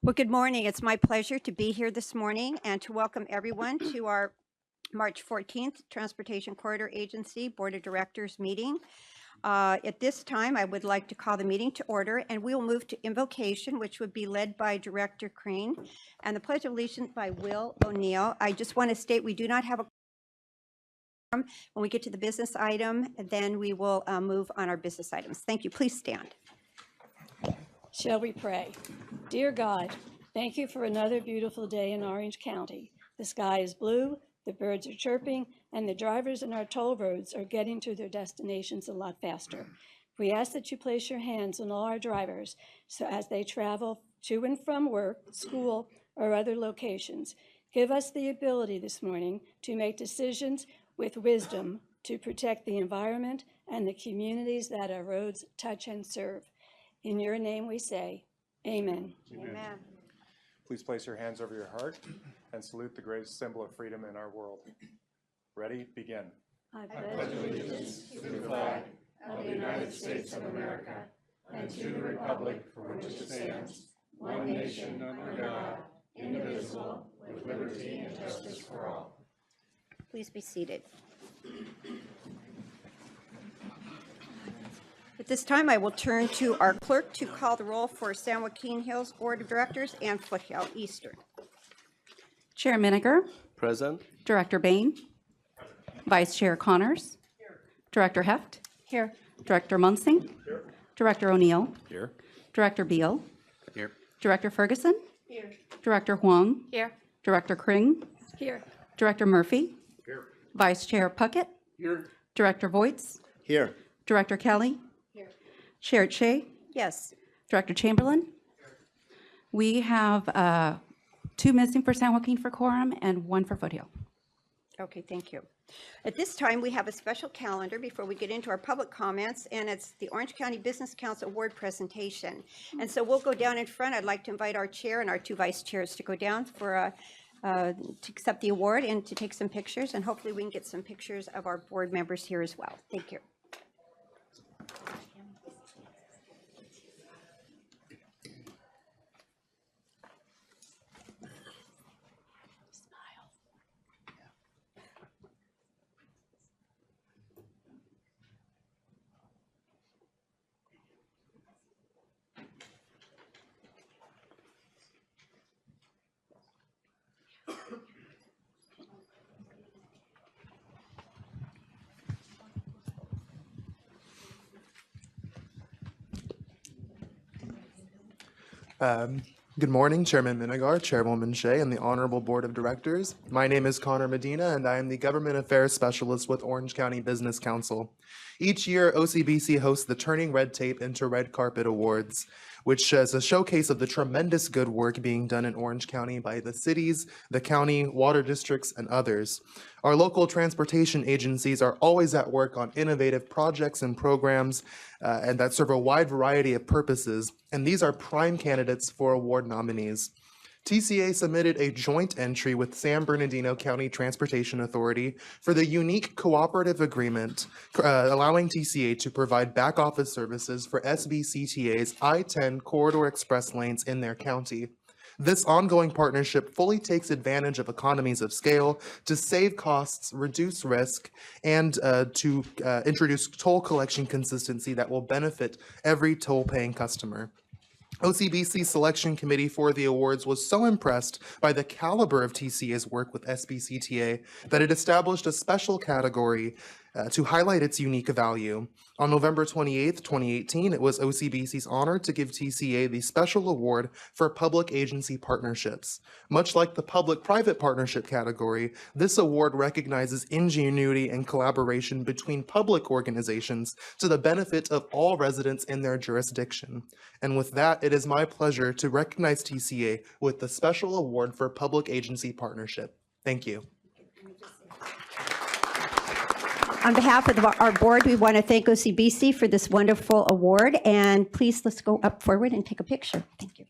Well, good morning. It's my pleasure to be here this morning and to welcome everyone to our March 14th Transportation Corridor Agency Board of Directors meeting. At this time, I would like to call the meeting to order, and we will move to invocation, which would be led by Director Crane, and the Pledge of Allegiance by Will O'Neill. I just want to state we do not have a quorum. When we get to the business item, then we will move on our business items. Thank you. Please stand. Shall we pray? Dear God, thank you for another beautiful day in Orange County. The sky is blue, the birds are chirping, and the drivers in our toll roads are getting to their destinations a lot faster. We ask that you place your hands on all our drivers so as they travel to and from work, school, or other locations. Give us the ability this morning to make decisions with wisdom to protect the environment and the communities that our roads touch and serve. In your name we say, amen. Amen. Please place your hands over your heart and salute the greatest symbol of freedom in our world. Ready? Begin. I pledge allegiance to the flag of the United States of America and to the republic for which it stands, one nation under God, indivisible, with liberty and justice for all. Please be seated. At this time, I will turn to our clerk to call the roll for San Joaquin Hills Board of Directors and Foothill Eastern. Chair Miniger, Present. Director Bain, Vice Chair Connors, Director Heft, Here. Director Munsing, Director O'Neill, Here. Director Beal, Here. Director Ferguson, Here. Director Huang, Here. Director Kring, Here. Director Murphy, Vice Chair Puckett, Director Voits, Here. Director Kelly, Chair Che, Yes. Director Chamberlain. We have 2 missing for San Joaquin for quorum and 1 for Foothill. Okay, thank you. At this time, we have a special calendar before we get into our public comments, and it's the Orange County Business Council Award presentation. And so we'll go down in front. I'd like to invite our chair and our 2 vice chairs to go down for to accept the award and to take some pictures, and hopefully we can get some pictures of our board members here as well. Thank you. Good morning, Chairman Minigar, Chairwoman Shea, and the Honorable Board of Directors. My name is Connor Medina, and I am the Government Affairs Specialist with Orange County Business Council. Each year, OCBC hosts the Turning Red Tape into Red Carpet Awards, which is a showcase of the tremendous good work being done in Orange County by the cities, the county, water districts, and others. Our local transportation agencies are always at work on innovative projects and programs and that serve a wide variety of purposes, and these are prime candidates for award nominees. TCA submitted a joint entry with San Bernardino County Transportation Authority for the unique cooperative agreement allowing TCA to provide back office services for SBCTA's I-10 corridor express lanes in their county. This ongoing partnership fully takes advantage of economies of scale to save costs, reduce risk, and to introduce toll collection consistency that will benefit every toll-paying customer. OCBC's selection committee for the awards was so impressed by the caliber of TCA's work with SBCTA that it established a special category to highlight its unique value. On November 28, 2018, it was OCBC's honor to give TCA the Special Award for Public Agency Partnerships. Much like the Public-Private Partnership category, this award recognizes ingenuity and collaboration between public organizations to the benefit of all residents in their jurisdiction. And with that, it is my pleasure to recognize TCA with the Special Award for Public Agency Partnership. Thank you. On behalf of our board, we want to thank OCBC for this wonderful award, and please let's go up forward and take a picture. Thank you.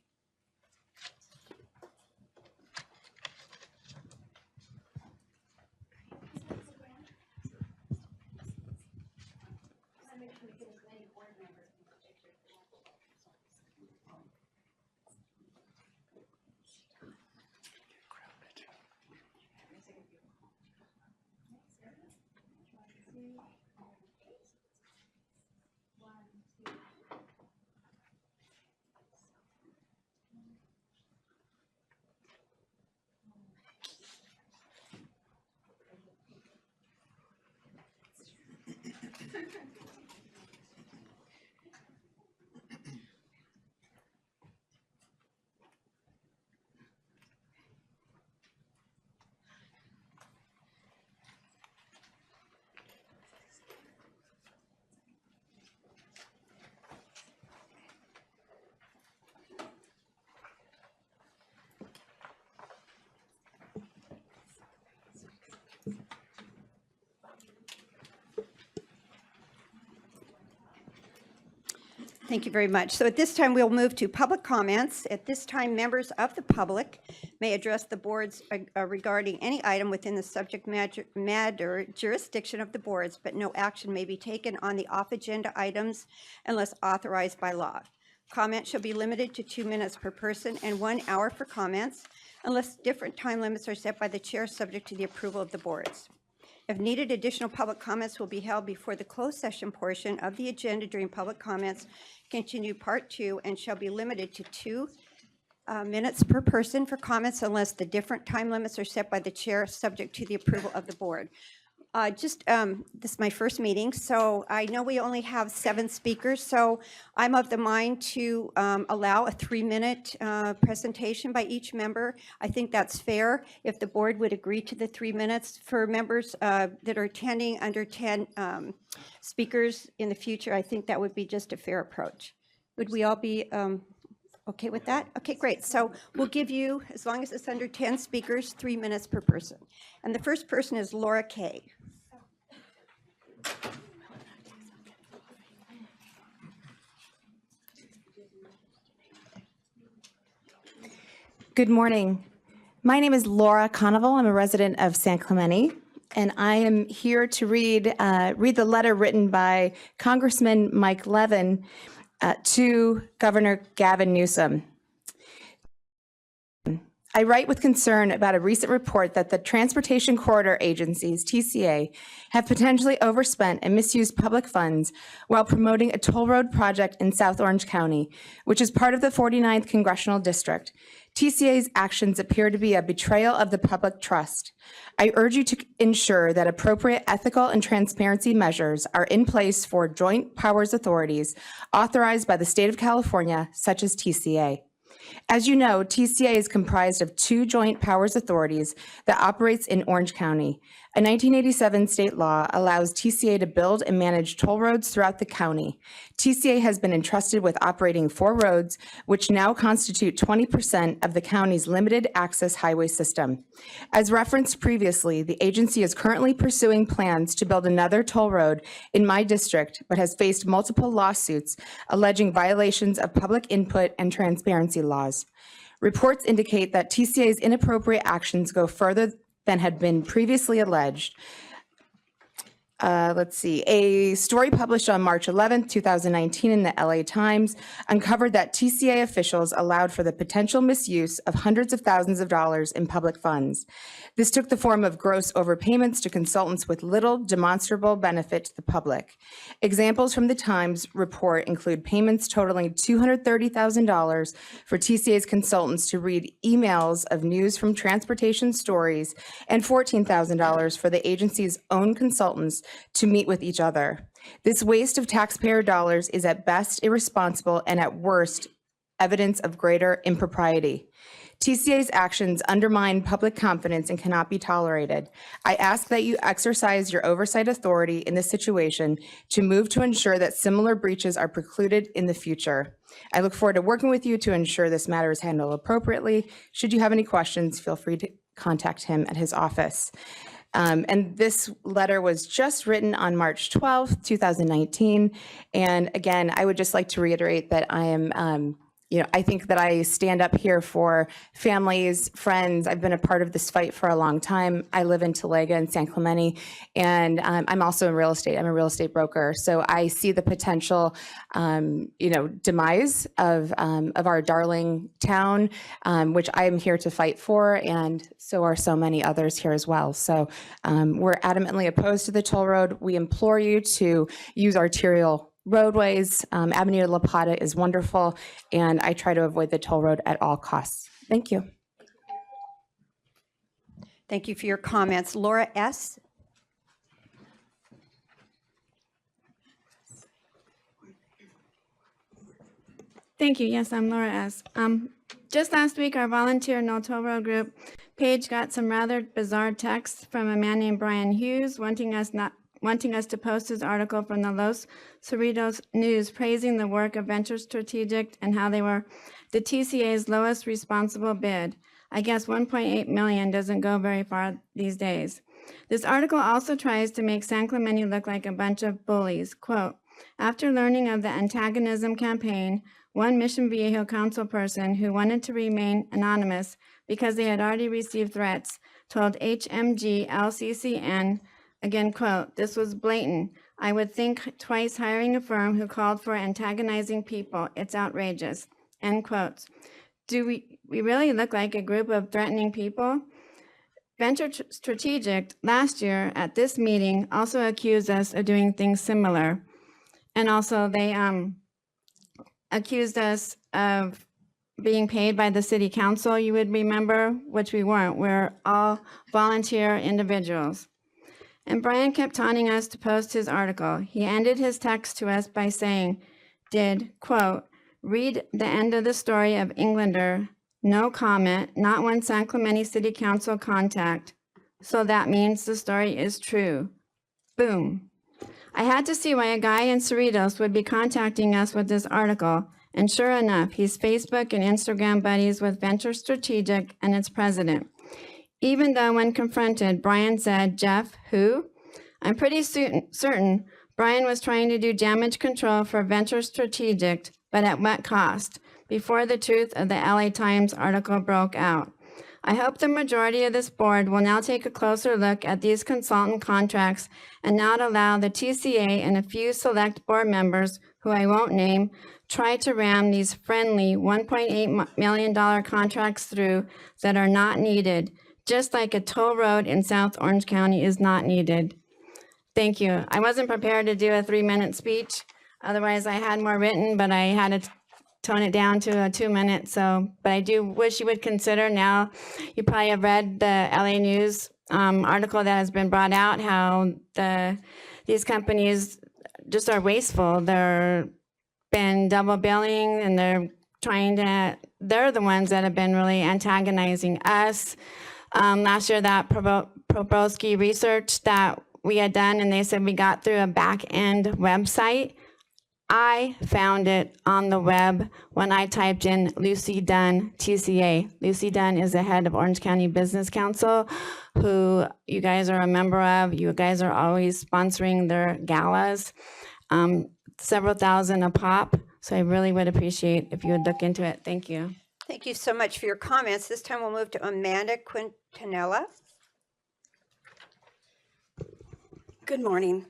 Thank you very much. So at this time, we'll move to public comments. At this time, members of the public may address the boards regarding any item within the subject matter jurisdiction of the boards, but no action may be taken on the off-agenda items unless authorized by law. Comments shall be limited to 2 minutes per person and 1 hour for comments, unless different time limits are set by the chair, subject to the approval of the boards. If needed, additional public comments will be held before the closed session portion of the agenda during public comments. Continue part 2 and shall be limited to 2 minutes per person for comments unless the different time limits are set by the chair, subject to the approval of the board. This is my first meeting, so I know we only have 7 speakers, so I'm of the mind to allow a 3-minute presentation by each member. I think that's fair. If the board would agree to the 3 minutes for members that are attending under 10 speakers in the future, I think that would be just a fair approach. Would we all be okay with that? Okay, great. So we'll give you, as long as it's under 10 speakers, 3 minutes per person. And the first person is Laura Kay. Good morning. My name is Laura Conoval. I'm a resident of San Clemente, and I am here to read the letter written by Congressman Mike Levin to Governor Gavin Newsom. I write with concern about a recent report that the Transportation Corridor Agencies, TCA, have potentially overspent and misused public funds while promoting a toll road project in South Orange County, which is part of the 49th Congressional District. TCA's actions appear to be a betrayal of the public trust. I urge you to ensure that appropriate ethical and transparency measures are in place for joint powers authorities authorized by the state of California, such as TCA. As you know, TCA is comprised of 2 joint powers authorities that operates in Orange County. A 1987 state law allows TCA to build and manage toll roads throughout the county. TCA has been entrusted with operating 4 roads, which now constitute 20% of the county's limited access highway system. As referenced previously, the agency is currently pursuing plans to build another toll road in my district, but has faced multiple lawsuits alleging violations of public input and transparency laws. Reports indicate that TCA's inappropriate actions go further than had been previously alleged. A story published on March 11th, 2019 in the LA Times uncovered that TCA officials allowed for the potential misuse of hundreds of thousands of dollars in public funds. This took the form of gross overpayments to consultants with little demonstrable benefit to the public. Examples from the Times report include payments totaling $230,000 for TCA's consultants to read emails of news from Transportation Stories and $14,000 for the agency's own consultants to meet with each other. This waste of taxpayer dollars is at best irresponsible and at worst evidence of greater impropriety. TCA's actions undermine public confidence and cannot be tolerated. I ask that you exercise your oversight authority in this situation to move to ensure that similar breaches are precluded in the future. I look forward to working with you to ensure this matter is handled appropriately. Should you have any questions, feel free to contact him at his office. And this letter was just written on March 12th, 2019. And again, I would just like to reiterate that I am, I think that I stand up here for families, friends. I've been a part of this fight for a long time. I live in Talega and San Clemente, and I'm also in real estate. I'm a real estate broker. So I see the potential, demise of our darling town, which I am here to fight for, and so are so many others here as well. So we're adamantly opposed to the toll road. We implore you to use arterial roadways. Avenida La Plata is wonderful, and I try to avoid the toll road at all costs. Thank you. Thank you for your comments. Laura S. Thank you. Yes, I'm Laura S. Just last week, our volunteer No Toll Road group page got some rather bizarre texts from a man named Brian Hughes wanting us to post his article from the Los Cerritos News praising the work of Venture Strategic and how they were the TCA's lowest responsible bid. I guess 1.8 million doesn't go very far these days. This article also tries to make San Clemente look like a bunch of bullies. Quote, After learning of the antagonism campaign, one Mission Viejo council person who wanted to remain anonymous because they had already received threats told HMG LCCN, again quote, "This was blatant. I would think twice hiring a firm who called for antagonizing people. It's outrageous," end quotes. Do we really look like a group of threatening people? Venture Strategic last year at this meeting also accused us of doing things similar. And also they accused us of being paid by the city council, you would remember, which we weren't. We're all volunteer individuals. And Brian kept taunting us to post his article. He ended his text to us by saying, quote, "Read the end of the story of Englander, no comment, not one San Clemente City Council contact. So that means the story is true." Boom. I had to see why a guy in Cerritos would be contacting us with this article. And sure enough, he's Facebook and Instagram buddies with Venture Strategic and its president. Even though when confronted, Brian said, "Jeff, who?" I'm pretty certain Brian was trying to do damage control for Venture Strategic, but at what cost? Before the truth of the LA Times article broke out. I hope the majority of this board will now take a closer look at these consultant contracts and not allow the TCA and a few select board members, who I won't name, try to ram these friendly $1.8 million contracts through that are not needed, just like a toll road in South Orange County is not needed. Thank you. I wasn't prepared to do a 3-minute speech. Otherwise, I had more written, but I had to tone it down to a 2-minute. But I do wish you would consider now, you probably have read the LA News article that has been brought out, how these companies just are wasteful. They're been double billing and they're the ones that have been really antagonizing us. Last year, that Probrowski research that we had done, and they said we got through a back-end website. I found it on the web when I typed in Lucy Dunn, TCA. Lucy Dunn is the head of Orange County Business Council, who you guys are a member of. You guys are always sponsoring their galas, several thousand a pop. So I really would appreciate if you would look into it. Thank you. Thank you so much for your comments. This time we'll move to Amanda Quintanilla. Good morning.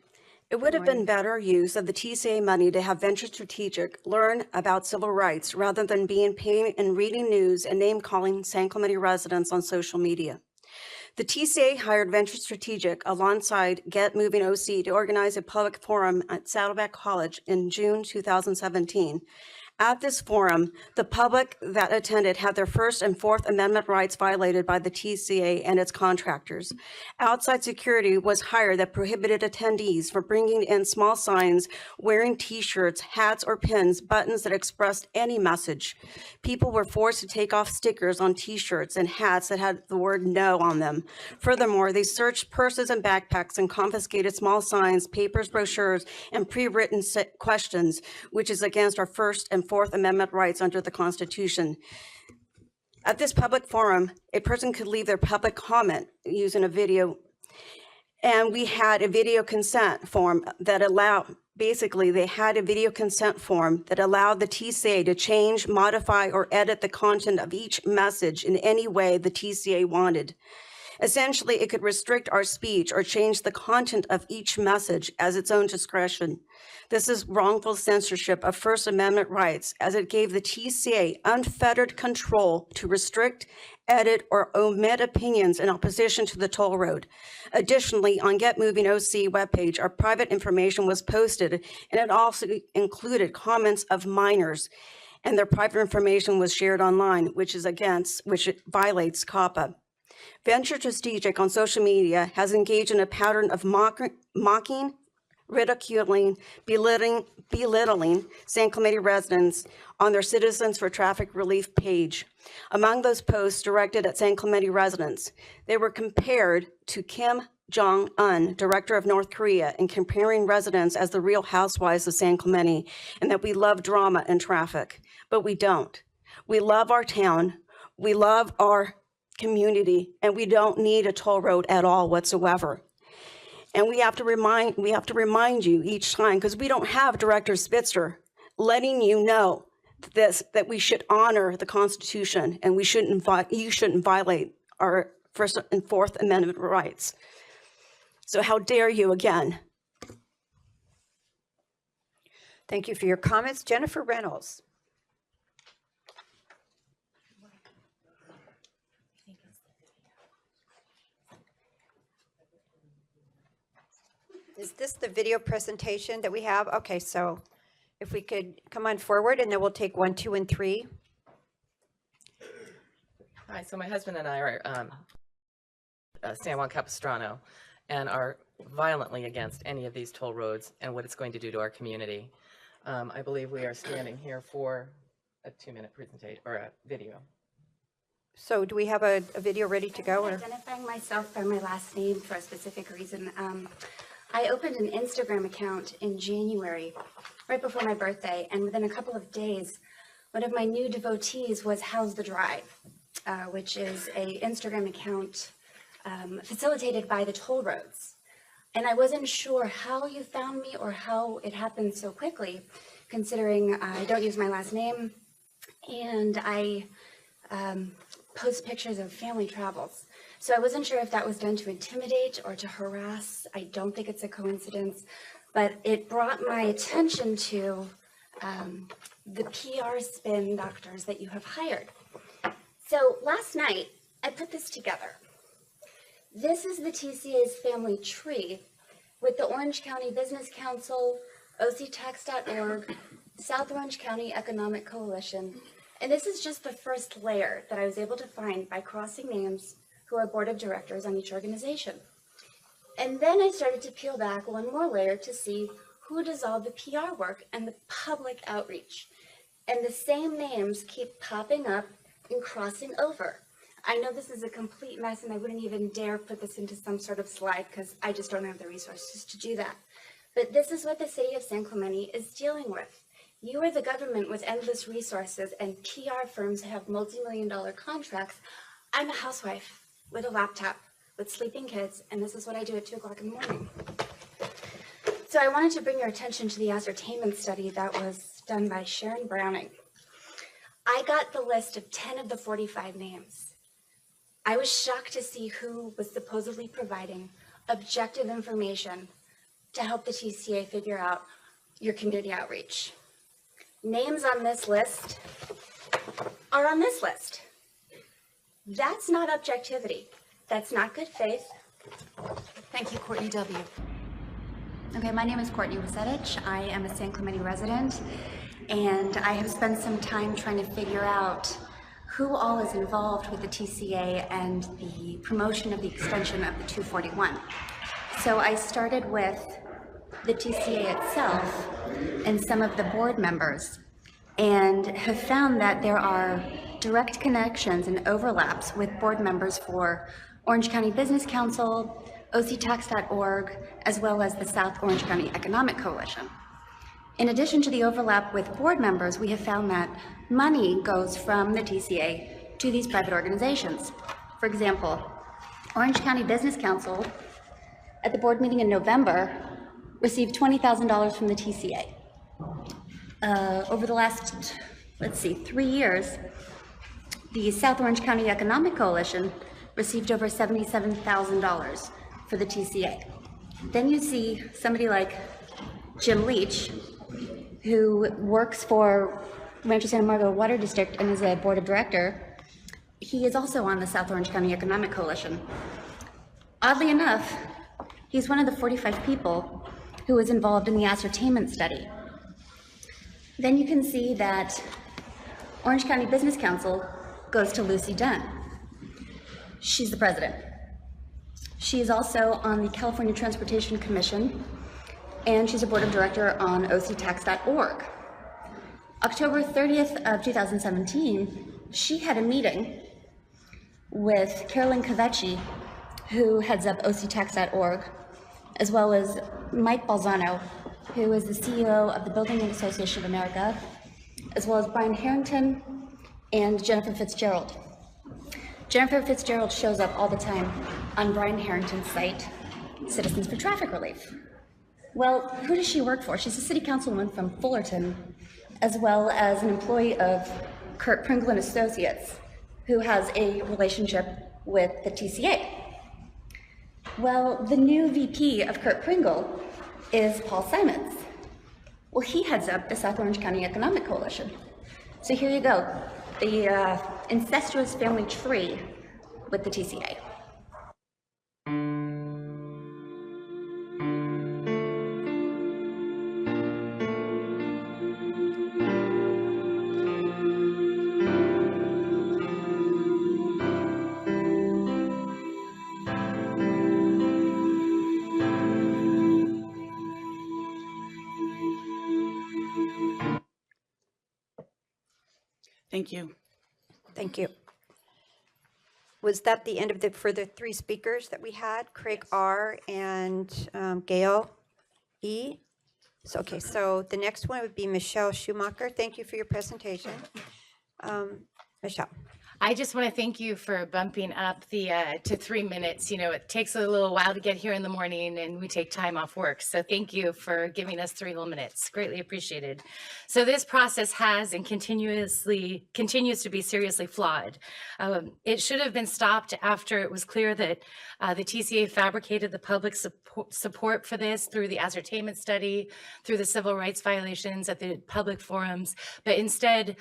It would have been better use of the TCA money to have Venture Strategic learn about civil rights rather than being paid and reading news and name-calling San Clemente residents on social media. The TCA hired Venture Strategic alongside Get Moving OC to organize a public forum at Saddleback College in June 2017. At this forum, the public that attended had their First and Fourth Amendment rights violated by the TCA and its contractors. Outside security was hired that prohibited attendees from bringing in small signs, wearing T-shirts, hats, or pins, buttons that expressed any message. People were forced to take off stickers on T-shirts and hats that had the word "no" on them. Furthermore, they searched purses and backpacks and confiscated small signs, papers, brochures, and pre-written questions, which is against our First and Fourth Amendment rights under the Constitution. At this public forum, a person could leave their public comment using a video, and we had a video consent form that allowed, basically they had a video consent form that allowed the TCA to change, modify, or edit the content of each message in any way the TCA wanted. Essentially, it could restrict our speech or change the content of each message as its own discretion. This is wrongful censorship of First Amendment rights, as it gave the TCA unfettered control to restrict, edit, or omit opinions in opposition to the toll road. Additionally, on Get Moving OC webpage, our private information was posted, and it also included comments of minors, and their private information was shared online, which violates COPPA. Venture Strategic on social media has engaged in a pattern of mocking, ridiculing, belittling San Clemente residents on their Citizens for Traffic Relief page. Among those posts directed at San Clemente residents, they were compared to Kim Jong-un, director of North Korea, and comparing residents as the Real Housewives of San Clemente, and that we love drama and traffic. But we don't. We love our town. We love our community, and we don't need a toll road at all whatsoever. And we have to remind you each time, because we don't have Director Spitzer letting you know that we should honor the Constitution and you shouldn't violate our First and Fourth Amendment rights. So how dare you again? Thank you for your comments. Jennifer Reynolds. Is this the video presentation that we have? Okay, so if we could come on forward, and then we'll take 1, 2, and 3. Hi, so my husband and I are San Juan Capistrano and are violently against any of these toll roads and what it's going to do to our community. I believe we are standing here for a 2-minute presentation or a video. So do we have a video ready to go? Or? Identifying myself by my last name for a specific reason. I opened an Instagram account in January, right before my birthday, and within a couple of days, one of my new devotees was How's the Drive, which is a Instagram account facilitated by the toll roads. And I wasn't sure how you found me or how it happened so quickly, considering I don't use my last name and I post pictures of family travels. So I wasn't sure if that was done to intimidate or to harass. I don't think it's a coincidence, but it brought my attention to the PR spin doctors that you have hired. So last night, I put this together. This is the TCA's family tree with the Orange County Business Council, OCTax.org, South Orange County Economic Coalition, and this is just the first layer that I was able to find by crossing names who are board of directors on each organization. And then I started to peel back one more layer to see who does all the PR work and the public outreach. And the same names keep popping up and crossing over. I know this is a complete mess and I wouldn't even dare put this into some sort of slide because I just don't have the resources to do that. But this is what the city of San Clemente is dealing with. You are the government with endless resources and PR firms have multi-million-dollar contracts. I'm a housewife with a laptop, with sleeping kids, and this is what I do at 2 o'clock in the morning. So I wanted to bring your attention to the ascertainment study that was done by Sharon Browning. I got the list of 10 of the 45 names. I was shocked to see who was supposedly providing objective information to help the TCA figure out your community outreach. Names on this list are on this list. That's not objectivity. That's not good faith. Thank you, Courtney W. Okay, my name is Courtney Wasetich. I am a San Clemente resident, and I have spent some time trying to figure out who all is involved with the TCA and the promotion of the extension of the 241. So I started with the TCA itself and some of the board members, and have found that there are direct connections and overlaps with board members for Orange County Business Council, OCTax.org, as well as the South Orange County Economic Coalition. In addition to the overlap with board members, we have found that money goes from the TCA to these private organizations. For example, Orange County Business Council, at the board meeting in November, received $20,000 from the TCA. Over the last, 3 years, the South Orange County Economic Coalition received over $77,000 for the TCA. Then you see somebody like Jim Leach, who works for Rancho Santa Margarita Water District and is a board of director. He is also on the South Orange County Economic Coalition. Oddly enough, he's one of the 45 people who was involved in the ascertainment study. Then you can see that Orange County Business Council goes to Lucy Dunn. She's the president. She is also on the California Transportation Commission, and she's a board of director on OCTax.org. October 30th of 2017, she had a meeting with Carolyn Cavecci, who heads up OCTax.org, as well as Mike Balzano, who is the CEO of the Building and Association of America, as well as Brian Harrington and Jennifer Fitzgerald. Jennifer Fitzgerald shows up all the time on Brian Harrington's site Citizens for Traffic Relief. Well, who does she work for? She's a city councilwoman from Fullerton, as well as an employee of Kurt Pringle and Associates, who has a relationship with the TCA. Well, the new VP of Kurt Pringle is Paul Simons. Well, he heads up the South Orange County Economic Coalition. So here you go, the incestuous family tree with the TCA. Thank you. Thank you. Was that the end of the, for the three speakers that we had? Craig R. and Gail E.? So, okay, so the next one would be Michelle Schumacher. Thank you for your presentation. Michelle. I just want to thank you for bumping up the to 3 minutes. You know, it takes a little while to get here in the morning and we take time off work. So thank you for giving us 3 whole minutes. Greatly appreciated. So this process has and continues to be seriously flawed. It should have been stopped after it was clear that the TCA fabricated the public support for this through the ascertainment study, through the civil rights violations at the public forums, but instead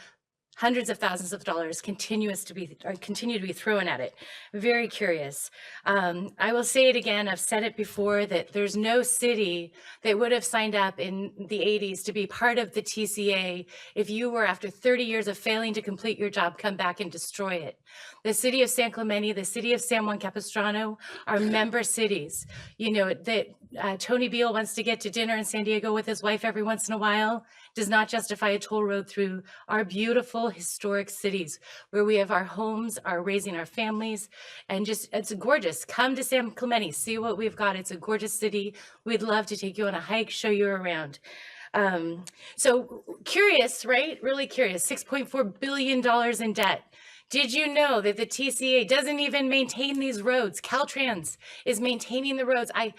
hundreds of thousands of dollars continue to be thrown at it. Very curious. I will say it again, I've said it before, that there's no city that would have signed up in the 80s to be part of the TCA if you were, after 30 years of failing to complete your job, come back and destroy it. The city of San Clemente, the city of San Juan Capistrano are member cities. You know, that Tony Beal wants to get to dinner in San Diego with his wife every once in a while does not justify a toll road through our beautiful historic cities where we have our homes, are raising our families, and just, it's gorgeous. Come to San Clemente, see what we've got. It's a gorgeous city. We'd love to take you on a hike, show you around. So curious, right? Really curious. $6.4 billion in debt. Did you know that the TCA doesn't even maintain these roads? Caltrans is maintaining the roads. I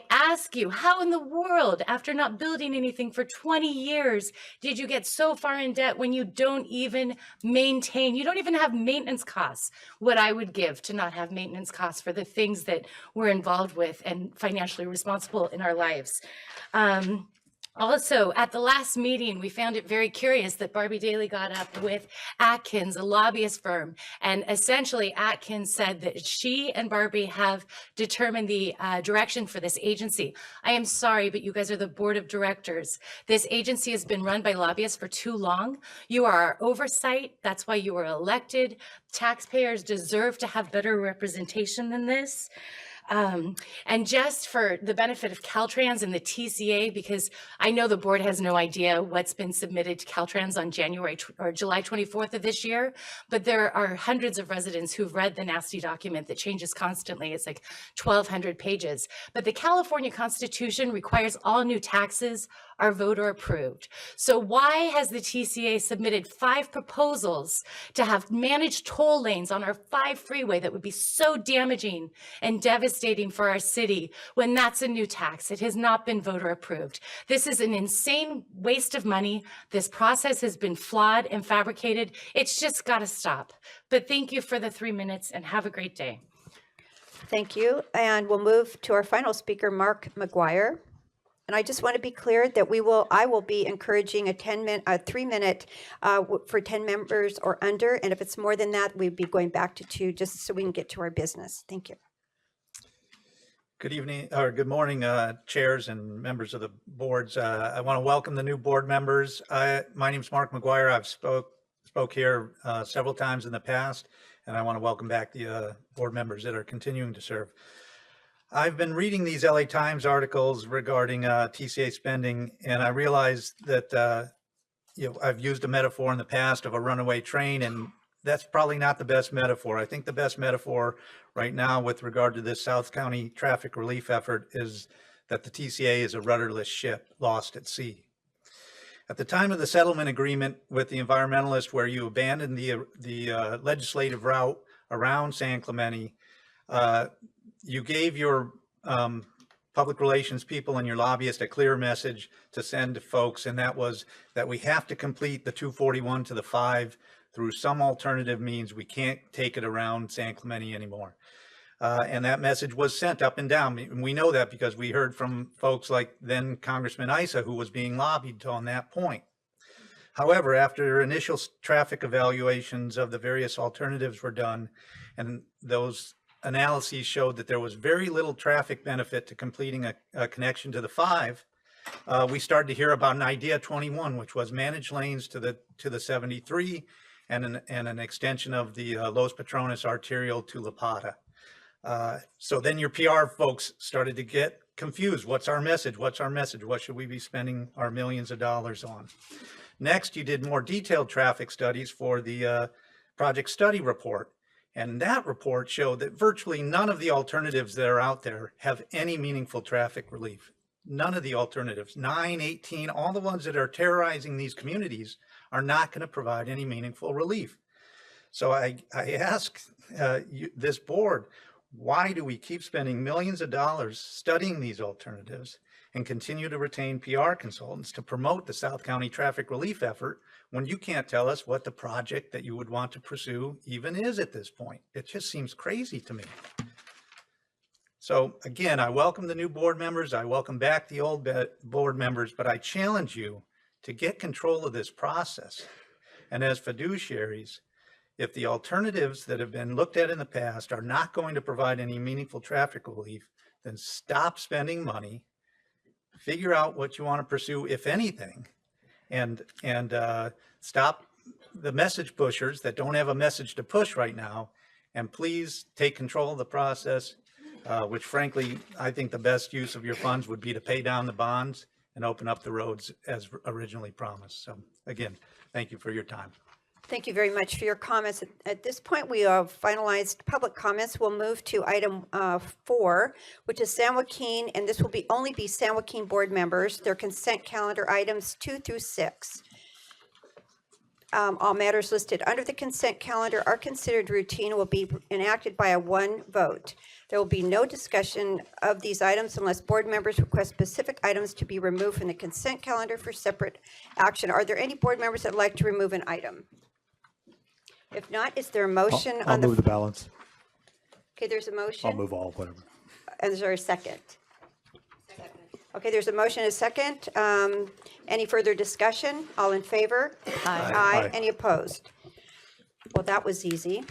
ask you, how in the world, after not building anything for 20 years, did you get so far in debt when you don't even maintain, you don't even have maintenance costs? What I would give to not have maintenance costs for the things that we're involved with and financially responsible in our lives. Also, at the last meeting, we found it very curious that Barbie Daly got up with Atkins, a lobbyist firm, and essentially Atkins said that she and Barbie have determined the direction for this agency. I am sorry, but you guys are the board of directors. This agency has been run by lobbyists for too long. You are our oversight. That's why you were elected. Taxpayers deserve to have better representation than this. And just for the benefit of Caltrans and the TCA, because I know the board has no idea what's been submitted to Caltrans on July 24th of this year, but there are hundreds of residents who've read the nasty document that changes constantly. It's like 1,200 pages. But the California Constitution requires all new taxes are voter approved. So why has the TCA submitted 5 proposals to have managed toll lanes on our 5 freeway that would be so damaging and devastating for our city when that's a new tax? It has not been voter approved. This is an insane waste of money. This process has been flawed and fabricated. It's just got to stop. But thank you for the 3 minutes and have a great day. Thank you. And we'll move to our final speaker, Mark McGuire. And I just want to be clear that I will be encouraging a 3-minute for 10 members or under. And if it's more than that, we'd be going back to 2 just so we can get to our business. Thank you. Good evening, or good morning, chairs and members of the boards. I want to welcome the new board members. My name is Mark McGuire. I've spoke here several times in the past, and I want to welcome back the board members that are continuing to serve. I've been reading these LA Times articles regarding TCA spending, and I realized that I've used a metaphor in the past of a runaway train, and that's probably not the best metaphor. I think the best metaphor right now with regard to this South County traffic relief effort is that the TCA is a rudderless ship lost at sea. At the time of the settlement agreement with the environmentalist, where you abandoned the legislative route around San Clemente, you gave your public relations people and your lobbyists a clear message to send to folks, and that was that we have to complete the 241 to the 5 through some alternative means. We can't take it around San Clemente anymore. And that message was sent up and down. And we know that because we heard from folks like then Congressman Issa, who was being lobbied on that point. However, after initial traffic evaluations of the various alternatives were done, and those analyses showed that there was very little traffic benefit to completing a connection to the 5, we started to hear about an idea 21, which was managed lanes to the 73 and an extension of the Los Patrones arterial to La Plata. So then your PR folks started to get confused. What's our message? What's our message? What should we be spending our millions of dollars on? Next, you did more detailed traffic studies for the project study report. And that report showed that virtually none of the alternatives that are out there have any meaningful traffic relief. None of the alternatives, 9, 18, all the ones that are terrorizing these communities are not going to provide any meaningful relief. So I ask this board, why do we keep spending millions of dollars studying these alternatives and continue to retain PR consultants to promote the South County traffic relief effort when you can't tell us what the project that you would want to pursue even is at this point? It just seems crazy to me. So again, I welcome the new board members. I welcome back the old board members, but I challenge you to get control of this process. And as fiduciaries, if the alternatives that have been looked at in the past are not going to provide any meaningful traffic relief, then stop spending money, figure out what you want to pursue, if anything, and stop the message pushers that don't have a message to push right now, and please take control of the process, which frankly, I think the best use of your funds would be to pay down the bonds and open up the roads as originally promised. So again, thank you for your time. Thank you very much for your comments. At this point, we have finalized public comments. We'll move to item 4, which is San Joaquin, and this will only be San Joaquin board members. Their consent calendar items 2 through 6. All matters listed under the consent calendar are considered routine and will be enacted by a 1 vote. There will be no discussion of these items unless board members request specific items to be removed from the consent calendar for separate action. Are there any board members that would like to remove an item? If not, is there a motion I'll on the? move the balance. Okay, there's a motion. I'll move all, whatever. And is there a second? Okay, there's a motion and a second. Any further discussion? All in favor? Aye. Aye. Any opposed? Well, that was easy.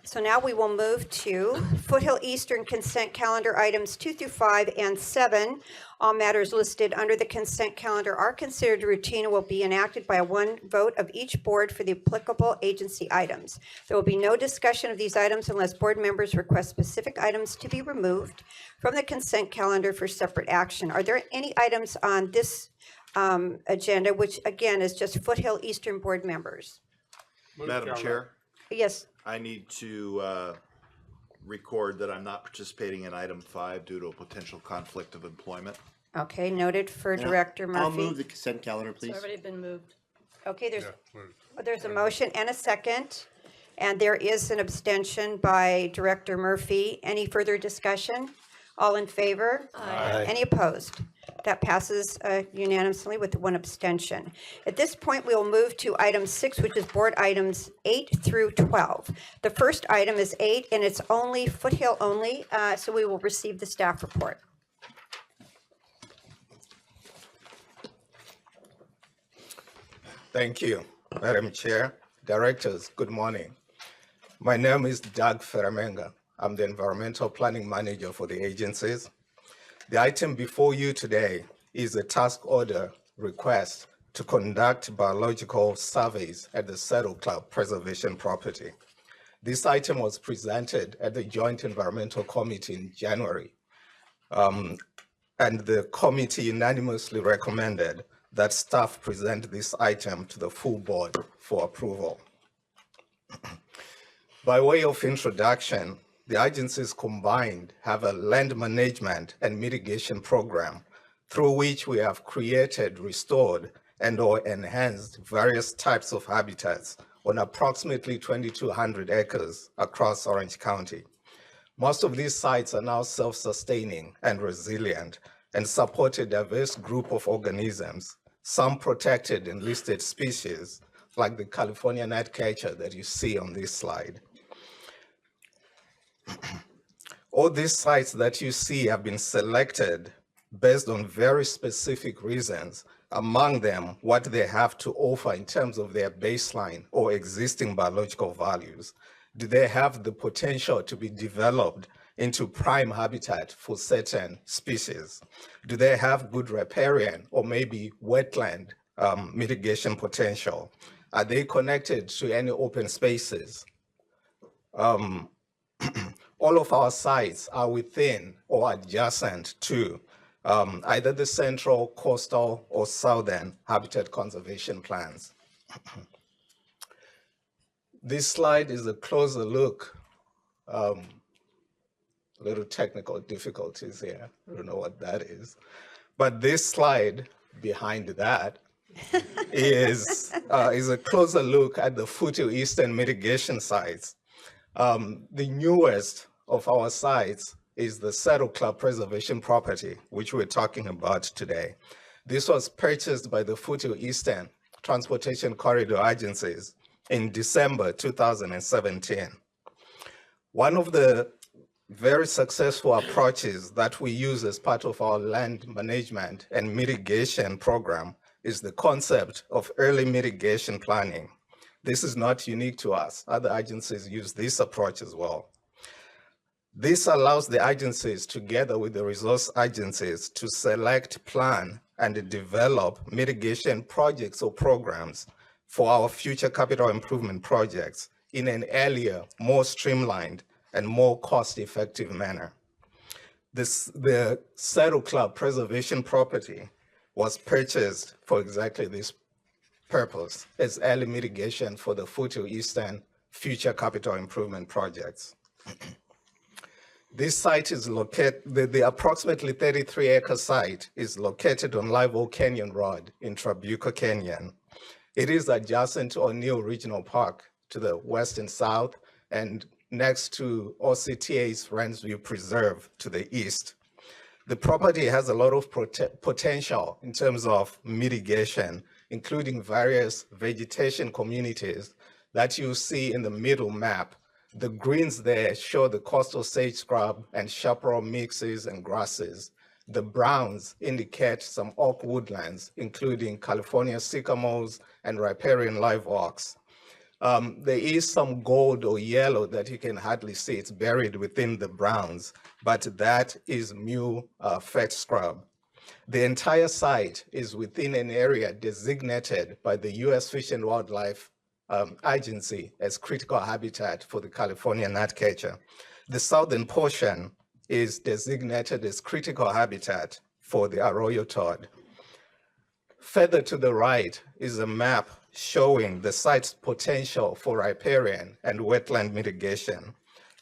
So now we will move to Foothill Eastern consent calendar items 2 through 5 and 7. All matters listed under the consent calendar are considered routine and will be enacted by a 1 vote of each board for the applicable agency items. There will be no discussion of these items unless board members request specific items to be removed from the consent calendar for separate action. Are there any items on this agenda, which again is just Foothill Eastern board members? Madam Chair, Yes. I need to record that I'm not participating in item 5 due to a potential conflict of employment. Okay, noted for Yeah, Director Murphy. I'll move the consent calendar, please. It's already been moved. Okay, there's a motion and a second, and there is an abstention by Director Murphy. Any further discussion? All in favor? Aye. Any opposed? That passes unanimously with 1 abstention. At this point, we will move to item 6, which is board items 8 through 12. The first item is 8, and it's only Foothill only, so we will receive the staff report. Thank you, Madam Chair. Directors, good morning. My name is Doug Ferramenga. I'm the Environmental Planning Manager for the agencies. The item before you today is a task order request to conduct biological surveys at the Saddle Club Preservation property. This item was presented at the Joint Environmental Committee in January, and the committee unanimously recommended that staff present this item to the full board for approval. By way of introduction, the agencies combined have a land management and mitigation program through which we have created, restored, and/or enhanced various types of habitats on approximately 2,200 acres across Orange County. Most of these sites are now self-sustaining and resilient and support a diverse group of organisms, some protected and listed species, like the California gnatcatcher that you see on this slide. All these sites that you see have been selected based on very specific reasons, among them what they have to offer in terms of their baseline or existing biological values. Do they have the potential to be developed into prime habitat for certain species? Do they have good riparian or maybe wetland mitigation potential? Are they connected to any open spaces? All of our sites are within or adjacent to either the central, coastal, or southern habitat conservation plans. This slide is a closer look. Little technical difficulties here. I don't know what that is. But this slide behind that is a closer look at the Foothill Eastern mitigation sites. The newest of our sites is the Saddle Club Preservation Property, which we're talking about today. This was purchased by the Foothill Eastern Transportation Corridor Agencies in December 2017. One of the very successful approaches that we use as part of our land management and mitigation program is the concept of early mitigation planning. This is not unique to us. Other agencies use this approach as well. This allows the agencies, together with the resource agencies, to select, plan, and develop mitigation projects or programs for our future capital improvement projects in an earlier, more streamlined, and more cost-effective manner. The Saddle Club Preservation Property was purchased for exactly this purpose, as early mitigation for the Foothill Eastern future capital improvement projects. This site is located, the approximately 33-acre site is located on Live Oak Canyon Road in Trabuco Canyon. It is adjacent to O'Neill Regional Park to the west and south, and next to OCTA's Wrensview Preserve to the east. The property has a lot of potential in terms of mitigation, including various vegetation communities that you see in the middle map. The greens there show the coastal sage scrub and chaparral mixes and grasses. The browns indicate some oak woodlands, including California sycamores and riparian live oaks. There is some gold or yellow that you can hardly see. It's buried within the browns, but that is mule fat scrub. The entire site is within an area designated by the U.S. Fish and Wildlife Agency as critical habitat for the California gnatcatcher. The southern portion is designated as critical habitat for the arroyo toad. Further to the right is a map showing the site's potential for riparian and wetland mitigation.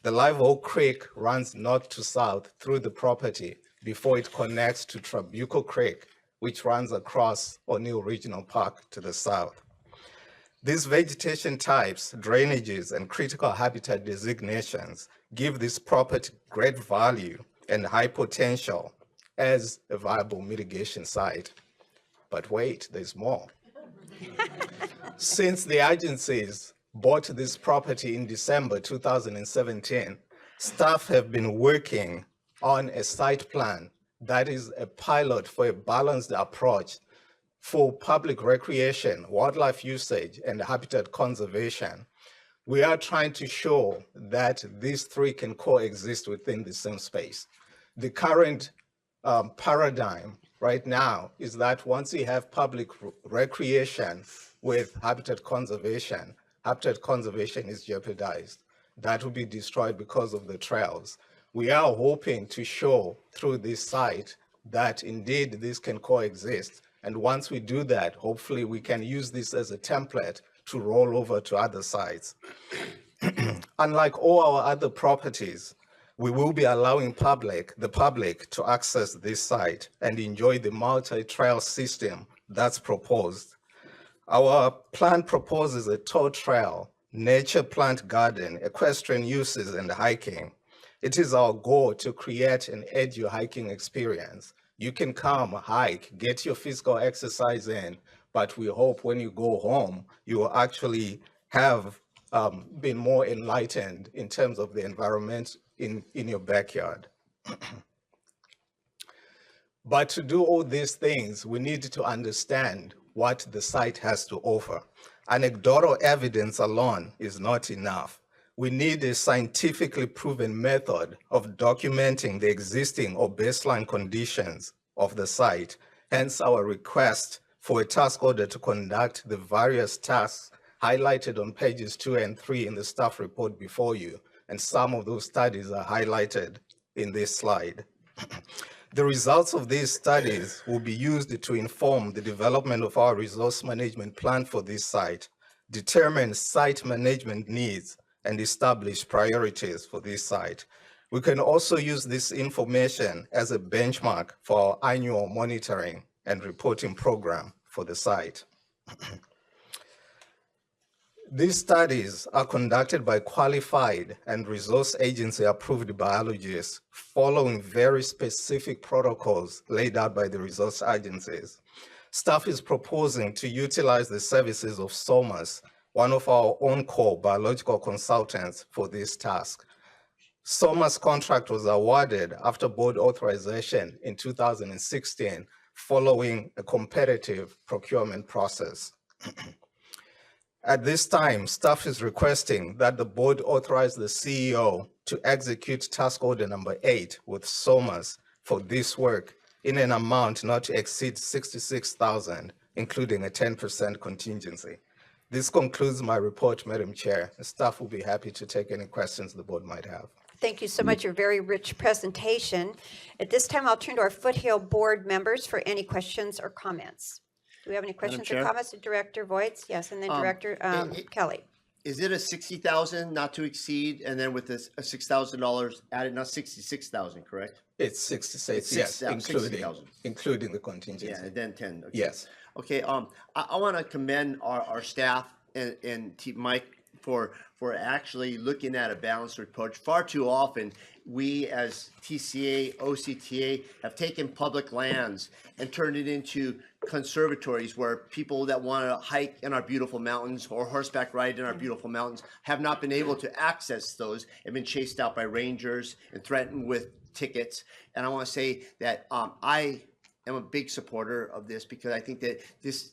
The Live Oak Creek runs north to south through the property before it connects to Trabuco Creek, which runs across O'Neill Regional Park to the south. These vegetation types, drainages, and critical habitat designations give this property great value and high potential as a viable mitigation site. But wait, there's more. Since the agencies bought this property in December 2017, staff have been working on a site plan that is a pilot for a balanced approach for public recreation, wildlife usage, and habitat conservation. We are trying to show that these three can coexist within the same space. The current paradigm right now is that once you have public recreation with habitat conservation is jeopardized. That will be destroyed because of the trails. We are hoping to show through this site that indeed this can coexist. And once we do that, hopefully we can use this as a template to roll over to other sites. Unlike all our other properties, we will be allowing the public to access this site and enjoy the multi-trail system that's proposed. Our plan proposes a tow trail, nature plant garden, equestrian uses, and hiking. It is our goal to create an edu hiking experience. You can come, hike, get your physical exercise in, but we hope when you go home, you will actually have been more enlightened in terms of the environment in your backyard. But to do all these things, we need to understand what the site has to offer. Anecdotal evidence alone is not enough. We need a scientifically proven method of documenting the existing or baseline conditions of the site, hence our request for a task order to conduct the various tasks highlighted on pages 2 and 3 in the staff report before you, and some of those studies are highlighted in this slide. The results of these studies will be used to inform the development of our resource management plan for this site, determine site management needs, and establish priorities for this site. We can also use this information as a benchmark for our annual monitoring and reporting program for the site. These studies are conducted by qualified and resource agency approved biologists following very specific protocols laid out by the resource agencies. Staff is proposing to utilize the services of SOMAS, one of our own core biological consultants, for this task. SOMA's contract was awarded after board authorization in 2016 following a competitive procurement process. At this time, staff is requesting that the board authorize the CEO to execute task order number 8 with SOMAS for this work in an amount not to exceed $66,000, including a 10% contingency. This concludes my report, Madam Chair. The staff will be happy to take any questions the board might have. Thank you so much. Your very rich presentation. At this time, I'll turn to our Foothill board members for any questions or comments. Do we have any questions or Chair? comments? Director Voigt? Yes, and then Director Kelly. Is it a 60,000 not to exceed, and then with this a $6,000 added, not 66,000, correct? It's 66, yes, 60,000. including the contingency. Yeah, and then 10. Okay. Yes. Okay. I want to commend our staff and Mike for actually looking at a balanced approach. Far too often, we as TCA, OCTA have taken public lands and turned it into conservatories where people that want to hike in our beautiful mountains or horseback ride in our beautiful mountains have not been able to access those and been chased out by rangers and threatened with tickets. And I want to say that I am a big supporter of this because I think that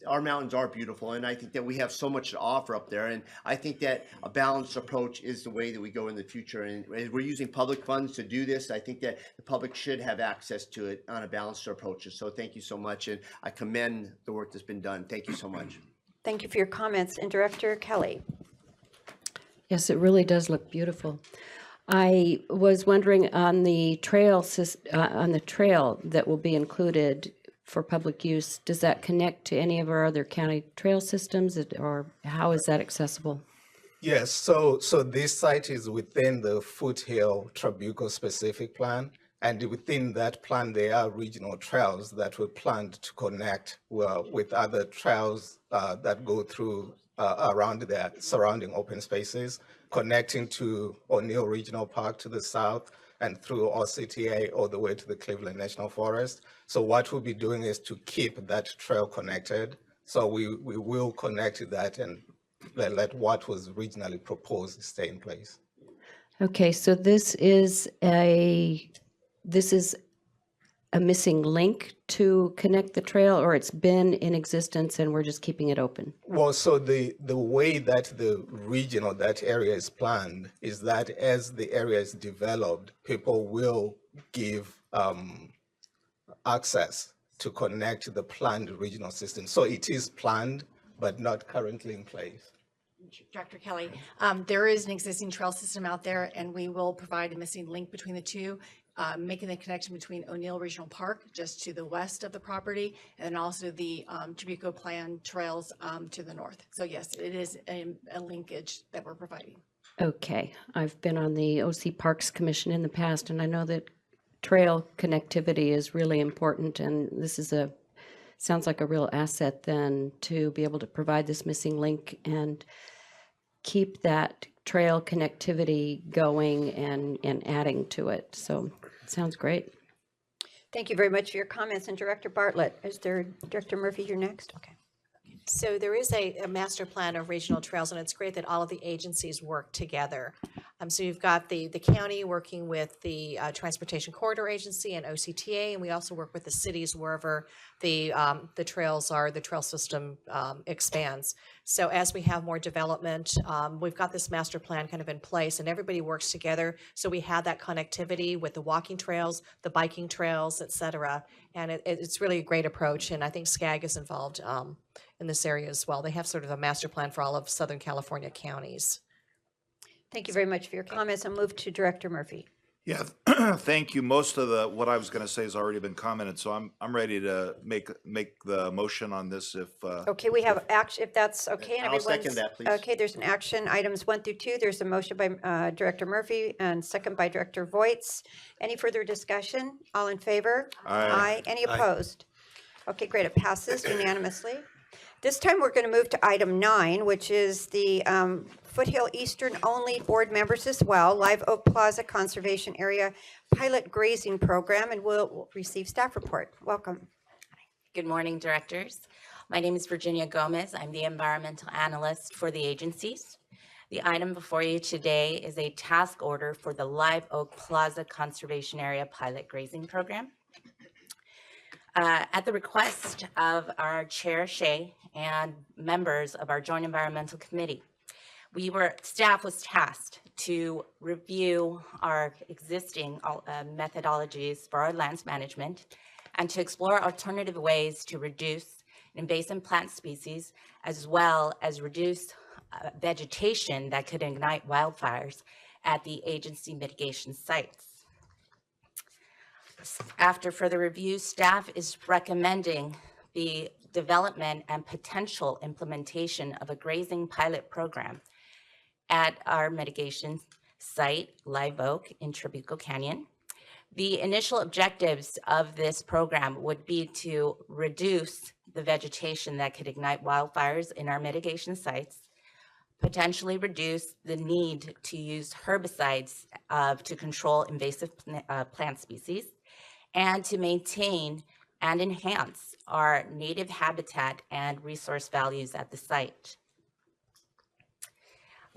our mountains are beautiful, and I think that we have so much to offer up there. And I think that a balanced approach is the way that we go in the future. And we're using public funds to do this. I think that the public should have access to it on a balanced approach. So thank you so much, and I commend the work that's been done. Thank you so much. Thank you for your comments. And Director Kelly. Yes, it really does look beautiful. I was wondering on the trail that will be included for public use, does that connect to any of our other county trail systems, or how is that accessible? Yes, so this site is within the Foothill Trabuco specific plan, and within that plan there are regional trails that were planned to connect with other trails that go through around the surrounding open spaces, connecting to O'Neill Regional Park to the south and through OCTA all the way to the Cleveland National Forest. So what we'll be doing is to keep that trail connected. So we will connect that and let what was originally proposed stay in place. Okay, so this is a missing link to connect the trail, or it's been in existence and we're just keeping it open? Well, so the way that the region or that area is planned is that as the area is developed, people will give access to connect the planned regional system. So it is planned, but not currently in place. Director Kelly, there is an existing trail system out there, and we will provide a missing link between the two, making the connection between O'Neill Regional Park just to the west of the property, and then also the Trabuco Plan trails to the north. So yes, it is a linkage that we're providing. Okay, I've been on the OC Parks Commission in the past, and I know that trail connectivity is really important, and this is sounds like a real asset then to be able to provide this missing link. And keep that trail connectivity going and adding to it. So it sounds great. Thank you very much for your comments. And Director Bartlett, is there, Director Murphy, you're next? Okay. So there is a master plan of regional trails, and it's great that all of the agencies work together. So you've got the county working with the Transportation Corridor Agency and OCTA, and we also work with the cities wherever the trails are, the trail system expands. So as we have more development, we've got this master plan kind of in place, and everybody works together. So we have that connectivity with the walking trails, the biking trails, et cetera. And it's really a great approach, and I think SCAG is involved in this area as well. They have sort of a master plan for all of Southern California counties. Thank you very much for your comments. I'll move to Director Murphy. Yeah, thank you. Most of what I was going to say has already been commented, so I'm ready to make the motion on this if. Okay, we have action, if that's okay. And I'll second everyone's- that, please. Okay, there's an action, items 1 through 2. There's a motion by Director Murphy and second by Director Voits. Any further discussion? All in favor? Aye. Any opposed? Okay, great. It passes unanimously. This time, we're going to move to item 9, which is the Foothill Eastern only board members as well, Live Oak Plaza Conservation Area Pilot Grazing Program, and we'll receive staff report. Welcome. Good morning, directors. My name is Virginia Gomez. I'm the environmental analyst for the agencies. The item before you today is a task order for the Live Oak Plaza Conservation Area Pilot Grazing Program. At the request of our Chair Shea and members of our Joint Environmental Committee, staff was tasked to review our existing methodologies for our lands management and to explore alternative ways to reduce invasive plant species, as well as reduce vegetation that could ignite wildfires at the agency mitigation sites. After further review, staff is recommending the development and potential implementation of a grazing pilot program at our mitigation site, Live Oak in Trabuco Canyon. The initial objectives of this program would be to reduce the vegetation that could ignite wildfires in our mitigation sites, potentially reduce the need to use herbicides to control invasive plant species, and to maintain and enhance our native habitat and resource values at the site.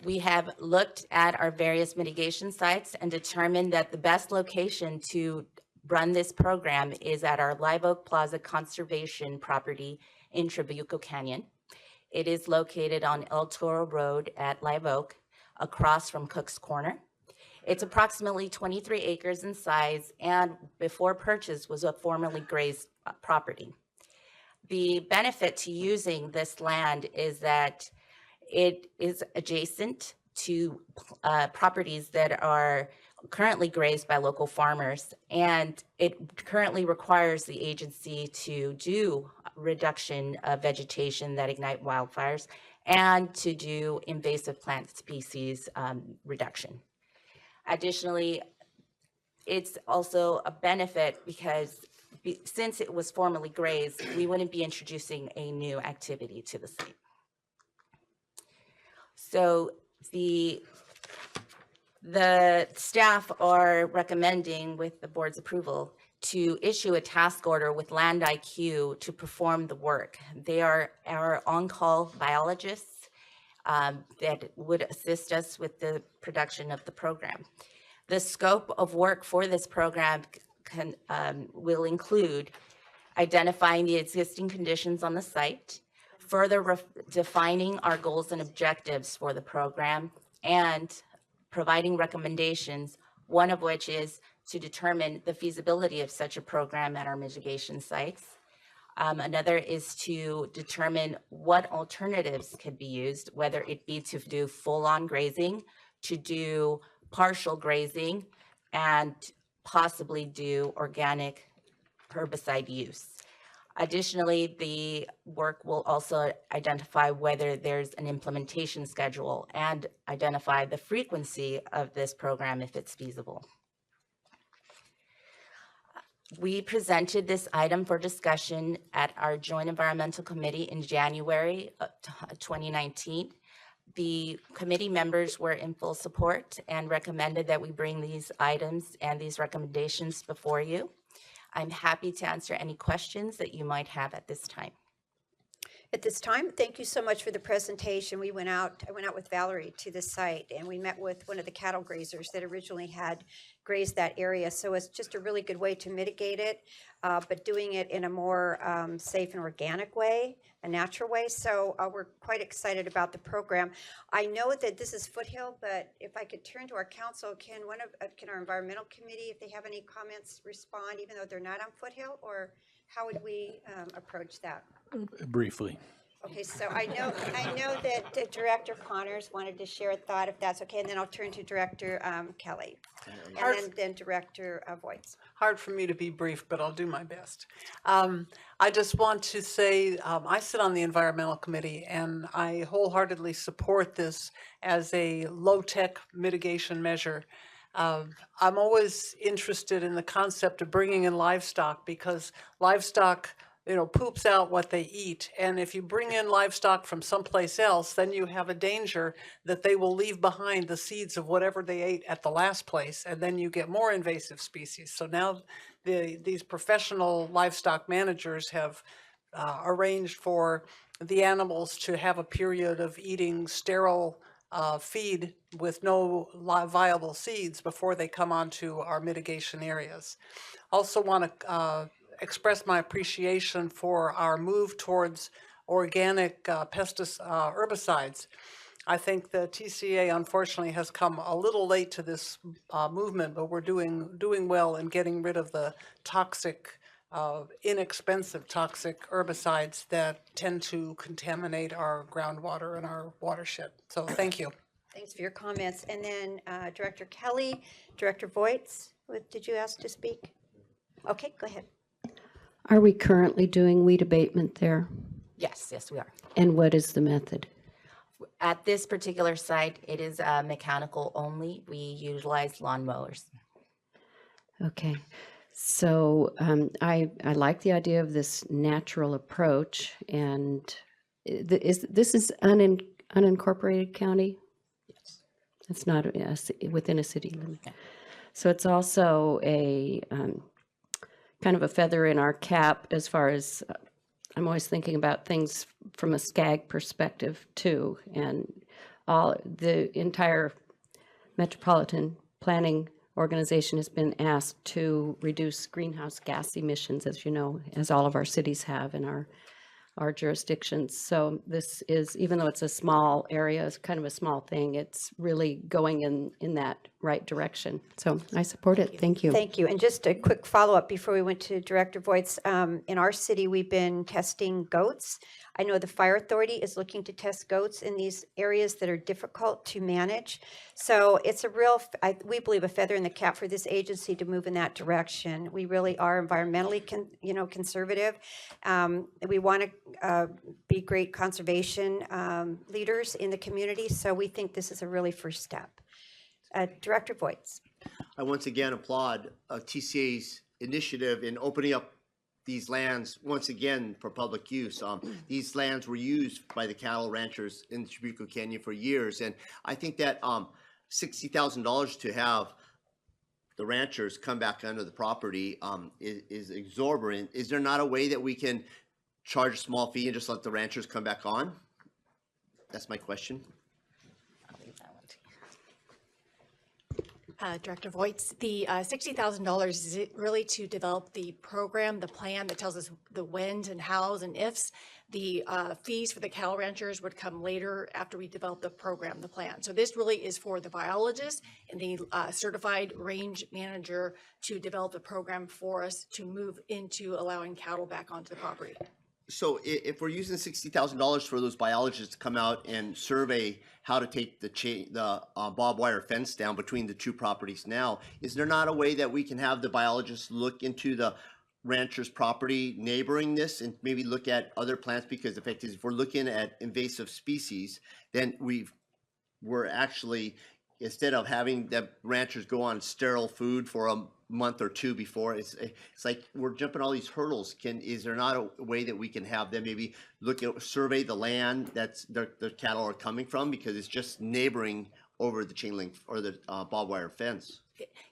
We have looked at our various mitigation sites and determined that the best location to run this program is at our Live Oak Plaza Conservation property in Trabuco Canyon. It is located on El Toro Road at Live Oak, across from Cook's Corner. It's approximately 23 acres in size, and before purchase was a formerly grazed property. The benefit to using this land is that it is adjacent to properties that are currently grazed by local farmers, and it currently requires the agency to do reduction of vegetation that ignite wildfires and to do invasive plant species reduction. Additionally, it's also a benefit because since it was formerly grazed, we wouldn't be introducing a new activity to the site. So the staff are recommending, with the board's approval, to issue a task order with Land IQ to perform the work. They are our on-call biologists that would assist us with the production of the program. The scope of work for this program will include identifying the existing conditions on the site, further defining our goals and objectives for the program, and providing recommendations, one of which is to determine the feasibility of such a program at our mitigation sites. Another is to determine what alternatives could be used, whether it be to do full-on grazing, to do partial grazing, and possibly do organic herbicide use. Additionally, the work will also identify whether there's an implementation schedule and identify the frequency of this program if it's feasible. We presented this item for discussion at our Joint Environmental Committee in January of 2019. The committee members were in full support and recommended that we bring these items and these recommendations before you. I'm happy to answer any questions that you might have at this time. At this time, thank you so much for the presentation. I went out with Valerie to the site, and we met with one of the cattle grazers that originally had grazed that area. So it's just a really good way to mitigate it, but doing it in a more safe and organic way, a natural way. So we're quite excited about the program. I know that this is Foothill, but if I could turn to our council, can our environmental committee, if they have any comments, respond, even though they're not on Foothill, or how would we approach that? Briefly. Okay, so I know that Director Connors wanted to share a thought, if that's okay, and then I'll turn to Director Kelly, and then Director Voights. Hard for me to be brief, but I'll do my best. I just want to say I sit on the Environmental Committee, and I wholeheartedly support this as a low-tech mitigation measure. I'm always interested in the concept of bringing in livestock, because livestock, poops out what they eat. And if you bring in livestock from someplace else, then you have a danger that they will leave behind the seeds of whatever they ate at the last place, and then you get more invasive species. So now these professional livestock managers have arranged for the animals to have a period of eating sterile feed with no viable seeds before they come onto our mitigation areas. Also want to express my appreciation for our move towards organic herbicides. I think the TCA unfortunately has come a little late to this movement, but we're doing well in getting rid of the toxic, inexpensive toxic herbicides that tend to contaminate our groundwater and our watershed. So thank you. Thanks for your comments. And then Director Kelly, Director Voights, did you ask to speak? Okay, go ahead. Are we currently doing weed abatement there? Yes, we are. And what is the method? At this particular site, it is mechanical only. We utilize lawnmowers. Okay. So I like the idea of this natural approach, and this is unincorporated county? Yes. It's not within a city limit. Okay. So it's also a kind of a feather in our cap as far as I'm always thinking about things from a SCAG perspective too, and the entire metropolitan planning organization has been asked to reduce greenhouse gas emissions, as you know, as all of our cities have in our jurisdictions. So this is, even though it's a small area, it's kind of a small thing, it's really going in that right direction. So I support it. Thank you. Thank you. And just a quick follow-up before we went to Director Voights. In our city, we've been testing goats. I know the fire authority is looking to test goats in these areas that are difficult to manage. So it's a real, we believe, a feather in the cap for this agency to move in that direction. We really are environmentally conservative. We want to be great conservation leaders in the community. So we think this is a really first step. Director Voights. I once again applaud TCA's initiative in opening up these lands once again for public use. These lands were used by the cattle ranchers in the Chabuco Canyon for years, and I think that $60,000 to have the ranchers come back under the property is exorbitant. Is there not a way that we can charge a small fee and just let the ranchers come back on? That's my question. Director Voights, the $60,000 is really to develop the program, the plan that tells us the whens and hows and ifs. The fees for the cattle ranchers would come later after we develop the program, the plan. So this really is for the biologist and the certified range manager to develop the program for us to move into allowing cattle back onto the property. So if we're using $60,000 for those biologists to come out and survey how to take the barbed wire fence down between the two properties now, is there not a way that we can have the biologists look into the rancher's property neighboring this and maybe look at other plants? Because the fact is, if we're looking at invasive species, then we're actually, instead of having the ranchers go on sterile food for month or two before. It's like we're jumping all these hurdles. Is there not a way that we can have them maybe survey the land that's the cattle are coming from, because it's just neighboring over the chain link or the barbed wire fence?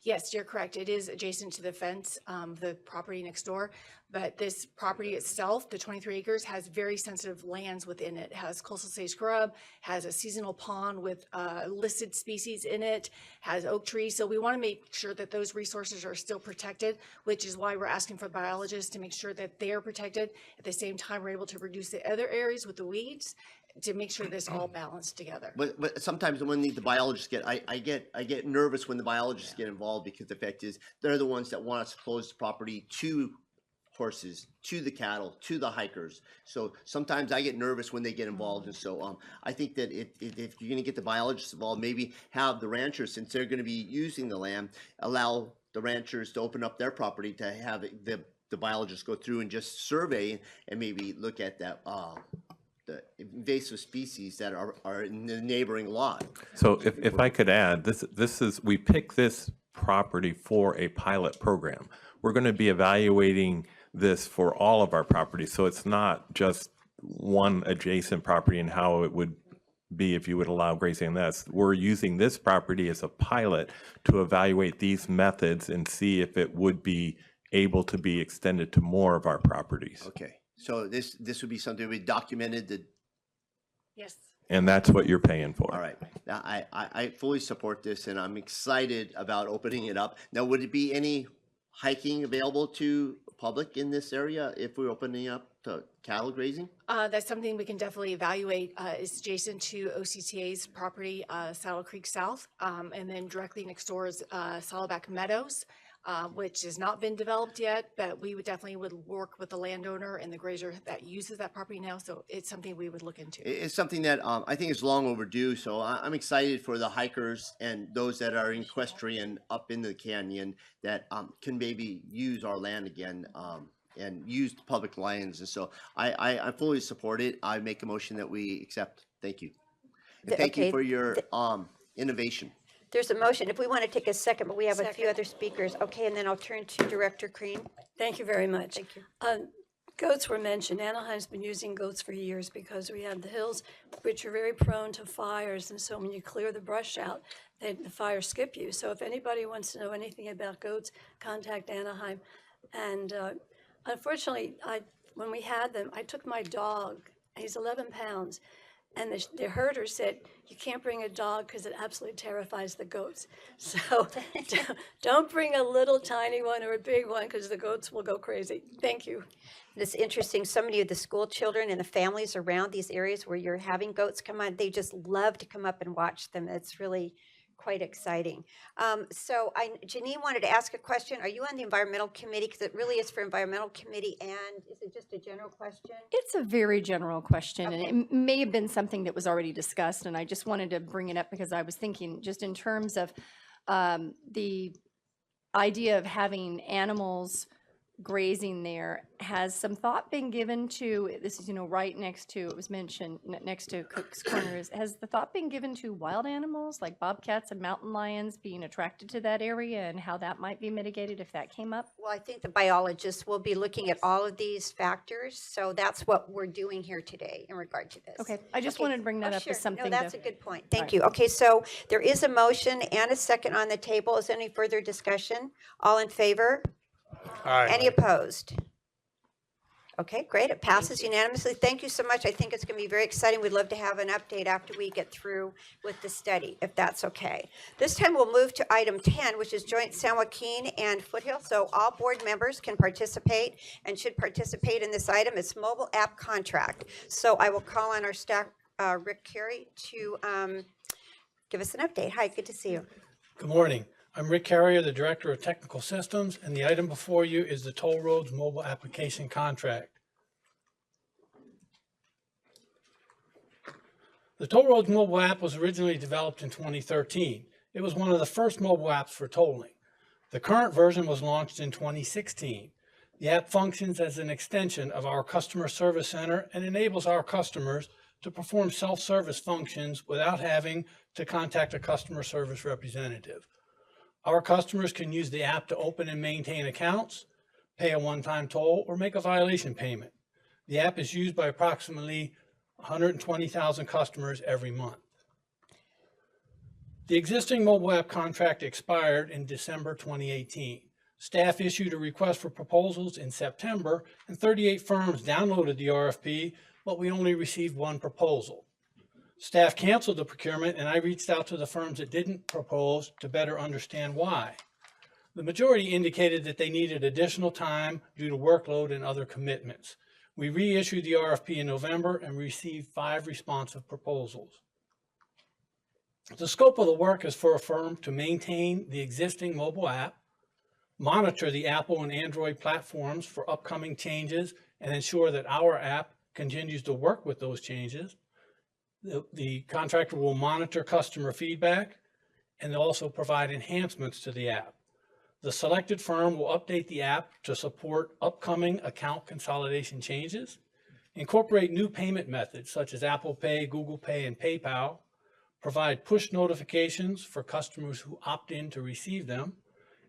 Yes, you're correct. It is adjacent to the fence, the property next door. But this property itself, the 23 acres, has very sensitive lands within it. It has coastal sage scrub, has a seasonal pond with listed species in it, has oak trees. So we want to make sure that those resources are still protected, which is why we're asking for biologists to make sure that they are protected. At the same time, we're able to reduce the other areas with the weeds to make sure this all balanced together. But sometimes when the biologists I get nervous when the biologists get involved, because the fact is they're the ones that want us to close the property to horses, to the cattle, to the hikers. So sometimes I get nervous when they get involved. And so I think that if you're going to get the biologists involved, maybe have the ranchers, since they're going to be using the land, allow the ranchers to open up their property to have the biologists go through and just survey and maybe look at that the invasive species that are in the neighboring lot. So if I could add, we picked this property for a pilot program. We're going to be evaluating this for all of our properties. So it's not just one adjacent property and how it would be if you would allow grazing on this. We're using this property as a pilot to evaluate these methods and see if it would be able to be extended to more of our properties. Okay. So this would be something we documented. Yes. And that's what you're paying for. All right. Now, I fully support this, and I'm excited about opening it up. Now, would it be any hiking available to public in this area if we're opening up to cattle grazing? That's something we can definitely evaluate. It's adjacent to OCTA's property, Saddle Creek South, and then directly next door is Saddleback Meadows, which has not been developed yet, but we would definitely work with the landowner and the grazer that uses that property now. So it's something we would look into. It's something that I think is long overdue. So I'm excited for the hikers and those that are equestrian up in the canyon that can maybe use our land again and use the public lands. And so I fully support it. I make a motion that we accept. Thank you. And thank you for your innovation. There's a motion. If we want to take a second, but we have a few other speakers. Okay, and then I'll turn to Director Crean. Thank you very much. Thank you. Goats were mentioned. Anaheim's been using goats for years because we have the hills, which are very prone to fires. And so when you clear the brush out, the fires skip you. So if anybody wants to know anything about goats, contact Anaheim. And unfortunately, when we had them, I took my dog. He's 11 pounds. And the herder said, you can't bring a dog because it absolutely terrifies the goats. So don't bring a little tiny one or a big one because the goats will go crazy. Thank you. It's interesting. So many of the school children and the families around these areas where you're having goats come on, they just love to come up and watch them. It's really quite exciting. So Janine wanted to ask a question. Are you on the environmental committee? Because it really is for environmental committee. And is it just a general question? It's a very general question, and it may have been something that was already discussed, and I just wanted to bring it up because I was thinking just in terms of the idea of having animals grazing there. Has some thought been given to, this is, right next to, it was mentioned, next to Cook's Corners, has the thought been given to wild animals like bobcats and mountain lions being attracted to that area and how that might be mitigated if that came up? Well, I think the biologists will be looking at all of these factors. So that's what we're doing here today in regard to this. Okay, I just wanted to bring that up Sure. as something. No, that's to, a good point. Thank you. Okay, so there is a motion and a second on the table. Is there any further discussion? All in favor? Aye. Any opposed? Okay, great. It passes unanimously. Thank you so much. I think it's going to be very exciting. We'd love to have an update after we get through with the study, if that's okay. This time we'll move to item 10, which is joint San Joaquin and Foothill. So all board members can participate and should participate in this item. It's mobile app contract. So I will call on our staff, Rick Carey, to give us an update. Hi, good to see you. Good morning. I'm Rick Carrier, the Director of Technical Systems, and the item before you is the Toll Roads Mobile Application Contract. The Toll Roads mobile app was originally developed in 2013. It was one of the first mobile apps for tolling. The current version was launched in 2016. The app functions as an extension of our customer service center and enables our customers to perform self-service functions without having to contact a customer service representative. Our customers can use the app to open and maintain accounts, pay a one-time toll, or make a violation payment. The app is used by approximately 120,000 customers every month. The existing mobile app contract expired in December 2018. Staff issued a request for proposals in September, and 38 firms downloaded the RFP, but we only received one proposal. Staff canceled the procurement, and I reached out to the firms that didn't propose to better understand why. The majority indicated that they needed additional time due to workload and other commitments. We reissued the RFP in November and received 5 responsive proposals. The scope of the work is for a firm to maintain the existing mobile app, monitor the Apple and Android platforms for upcoming changes, and ensure that our app continues to work with those changes. The contractor will monitor customer feedback and also provide enhancements to the app. The selected firm will update the app to support upcoming account consolidation changes, incorporate new payment methods such as Apple Pay, Google Pay, and PayPal, provide push notifications for customers who opt in to receive them,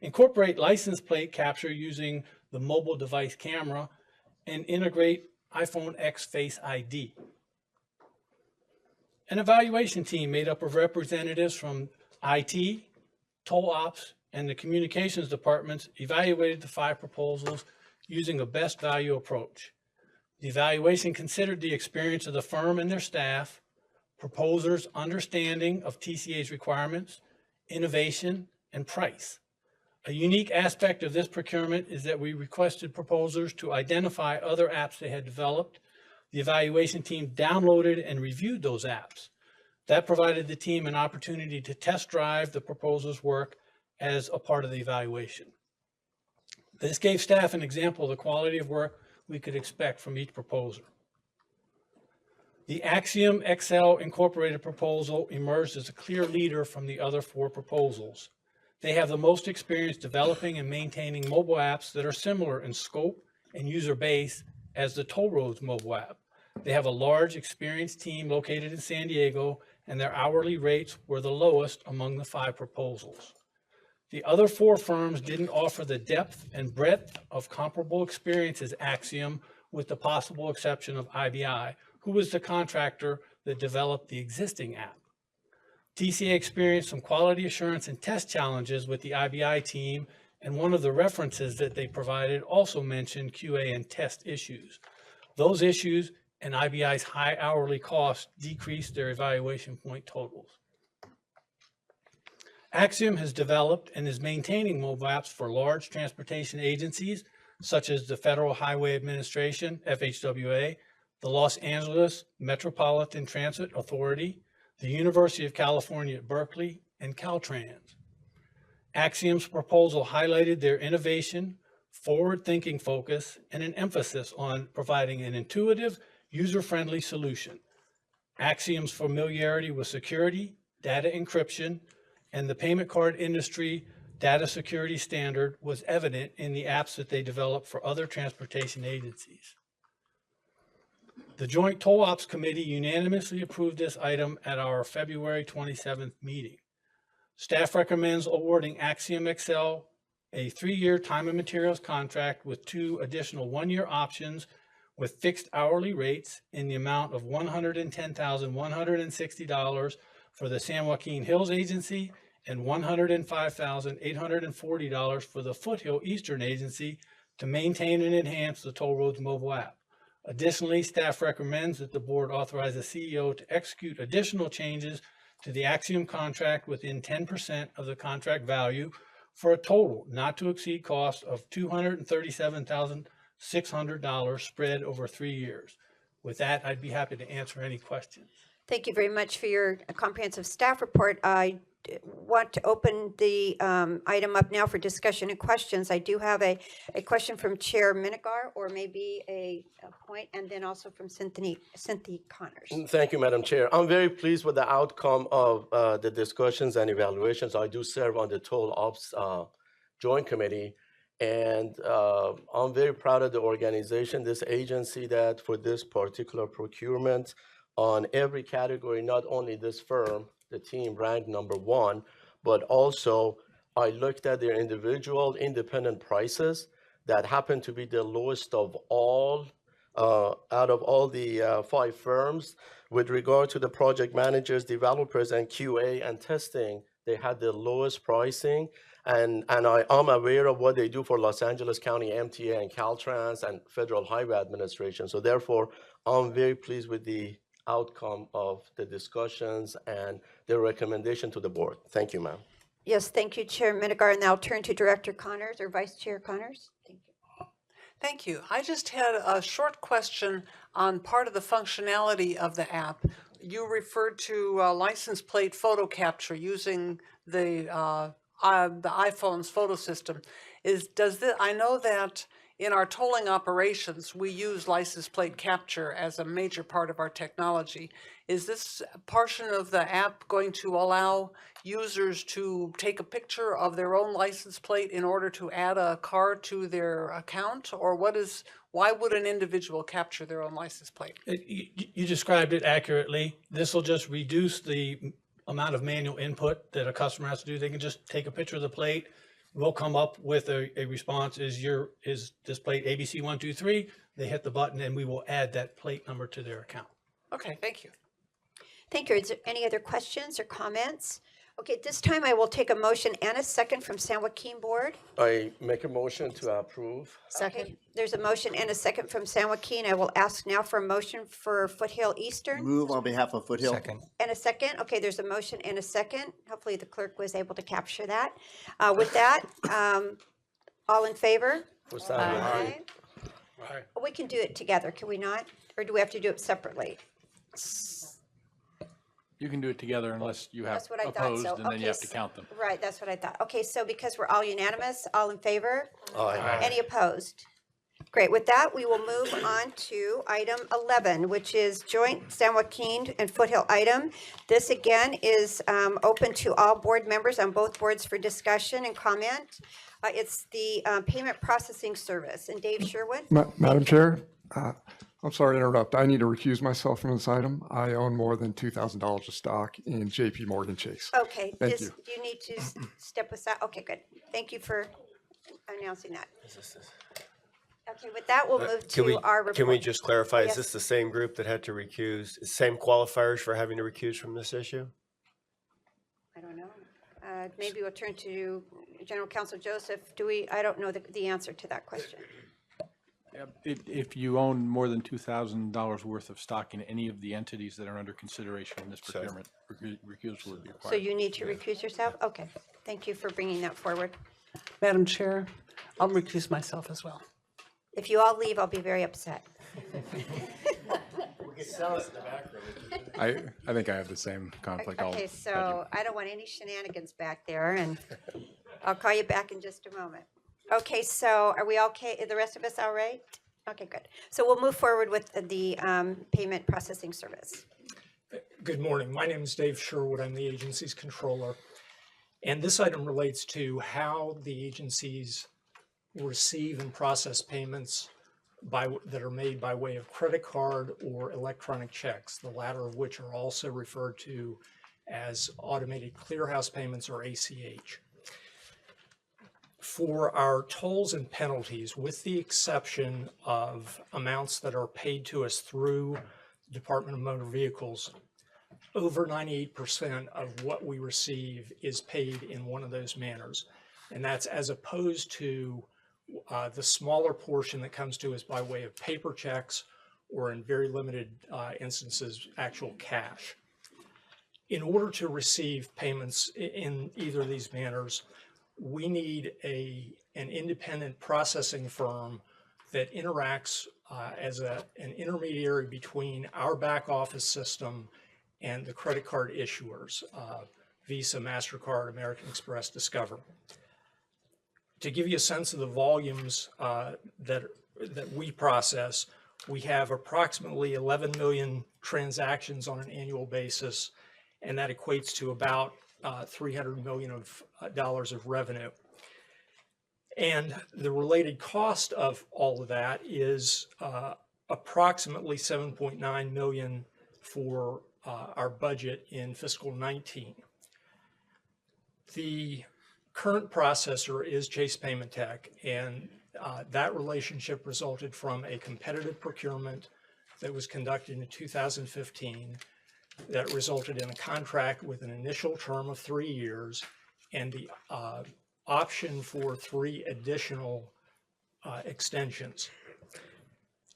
incorporate license plate capture using the mobile device camera, and integrate iPhone X Face ID. An evaluation team made up of representatives from IT, toll ops, and the communications departments evaluated the 5 proposals using a best value approach. The evaluation considered the experience of the firm and their staff, proposers' understanding of TCA's requirements, innovation, and price. A unique aspect of this procurement is that we requested proposers to identify other apps they had developed. The evaluation team downloaded and reviewed those apps. That provided the team an opportunity to test drive the proposal's work as a part of the evaluation. This gave staff an example of the quality of work we could expect from each proposer. The Axiom XL Incorporated proposal emerged as a clear leader from the other 4 proposals. They have the most experience developing and maintaining mobile apps that are similar in scope and user base as the Toll Roads mobile app. They have a large, experienced team located in San Diego, and their hourly rates were the lowest among the 5 proposals. The other 4 firms didn't offer the depth and breadth of comparable experience as Axiom, with the possible exception of IBI, who was the contractor that developed the existing app. TCA experienced some quality assurance and test challenges with the IBI team, and one of the references that they provided also mentioned QA and test issues. Those issues and IBI's high hourly cost decreased their evaluation point totals. Axiom has developed and is maintaining mobile apps for large transportation agencies such as the Federal Highway Administration, FHWA, the Los Angeles Metropolitan Transit Authority, the University of California at Berkeley, and Caltrans. Axiom's proposal highlighted their innovation, forward-thinking focus, and an emphasis on providing an intuitive, user-friendly solution. Axiom's familiarity with security, data encryption, and the payment card industry data security standard was evident in the apps that they developed for other transportation agencies. The Joint Toll Ops Committee unanimously approved this item at our February 27th meeting. Staff recommends awarding Axiom XL a 3-year time and materials contract with 2 additional 1-year options with fixed hourly rates in the amount of $110,160 for the San Joaquin Hills Agency and $105,840 for the Foothill Eastern Agency to maintain and enhance the Toll Roads mobile app. Additionally, staff recommends that the board authorize the CEO to execute additional changes to the Axiom contract within 10% of the contract value for a total not to exceed cost of $237,600 spread over 3 years. With that, I'd be happy to answer any questions. Thank you very much for your comprehensive staff report. I want to open the item up now for discussion and questions. I do have a question from Chair Minigar, or maybe a point, and then also from Cynthia Connors. Thank you, Madam Chair. I'm very pleased with the outcome of the discussions and evaluations. I do serve on the Toll Ops Joint Committee, and I'm very proud of the organization, this agency, that for this particular procurement on every category, not only this firm, the team ranked #1, but also I looked at their individual independent prices that happen to be the lowest of all, out of all the 5 firms. With regard to the project managers, developers, and QA and testing, they had the lowest pricing. And I am aware of what they do for Los Angeles County MTA and Caltrans and Federal Highway Administration. So therefore, I'm very pleased with the outcome of the discussions and the recommendation to the board. Thank you, ma'am. Yes, thank you, Chair Minigar. And now I'll turn to Director Connors or Vice Chair Connors. Thank you. Thank you. I just had a short question on part of the functionality of the app. You referred to license plate photo capture using the iPhone's photo system. I know that in our tolling operations, we use license plate capture as a major part of our technology. Is this portion of the app going to allow users to take a picture of their own license plate in order to add a car to their account? Or why would an individual capture their own license plate? You described it accurately. This will just reduce the amount of manual input that a customer has to do. They can just take a picture of the plate. We'll come up with a response. Is this plate ABC123? They hit the button and we will add that plate number to their account. Okay, thank you. Thank you. Is there any other questions or comments? Okay, at this time, I will take a motion and a second from San Joaquin Board. I make a motion to approve. Okay, there's a motion and a second from San Joaquin. I will ask now for a motion for Foothill Eastern. Move on behalf of Foothill. And a second. Okay, there's a motion and a second. Hopefully the clerk was able to capture that. With that, all in favor? Aye. We can do it together, can we not? Or do we have to do it separately? You can do it together unless you have That's what I thought, opposed, so, and then okay, you have to count them. Right, that's what I thought. Okay, so because we're all unanimous, all in favor? Aye. Any opposed? Great, with that, we will move on to item 11, which is joint San Joaquin and Foothill item. This again is open to all board members on both boards for discussion and comment. It's the payment processing service, and Dave Sherwood? Madam Chair, I'm sorry to interrupt. I need to recuse myself from this item. I own more than $2,000 of stock in JP Morgan Chase. Okay, Thank you. do you need to step aside? Okay, good. Thank you for announcing that. Okay, with that, we'll move to our report. Can we just clarify, Yes. is this the same group that had to recuse, same qualifiers for having to recuse from this issue? I don't know. Maybe we'll turn to General Counsel Joseph. I don't know the answer to that question. If you own more than $2,000 worth of stock in any of the entities that are under consideration in this procurement, recusal would be required. So you need to recuse yourself? Okay. Thank you for bringing that forward. Madam Chair, I'll recuse myself as well. If you all leave, I'll be very upset. I think I have the same conflict. Okay, so I don't want any shenanigans back there, and I'll call you back in just a moment. Okay, so are we okay? Are the rest of us all right? Okay, good. So we'll move forward with the payment processing service. Good morning. My name is Dave Sherwood. I'm the agency's controller. And this item relates to how the agencies receive and process payments that are made by way of credit card or electronic checks, the latter of which are also referred to as automated clearinghouse payments or ACH. For our tolls and penalties, with the exception of amounts that are paid to us through Department of Motor Vehicles, over 98% of what we receive is paid in one of those manners. And that's as opposed to the smaller portion that comes to us by way of paper checks or in very limited instances, actual cash. In order to receive payments in either of these manners, we need an independent processing firm that interacts as an intermediary between our back office system and the credit card issuers, Visa, MasterCard, American Express, Discover. To give you a sense of the volumes that we process, we have approximately 11 million transactions on an annual basis, and that equates to about $300 million of revenue. And the related cost of all of that is approximately $7.9 million for our budget in fiscal 19. The current processor is Chase Payment Tech, and that relationship resulted from a competitive procurement that was conducted in 2015 that resulted in a contract with an initial term of 3 years and the option for 3 additional extensions.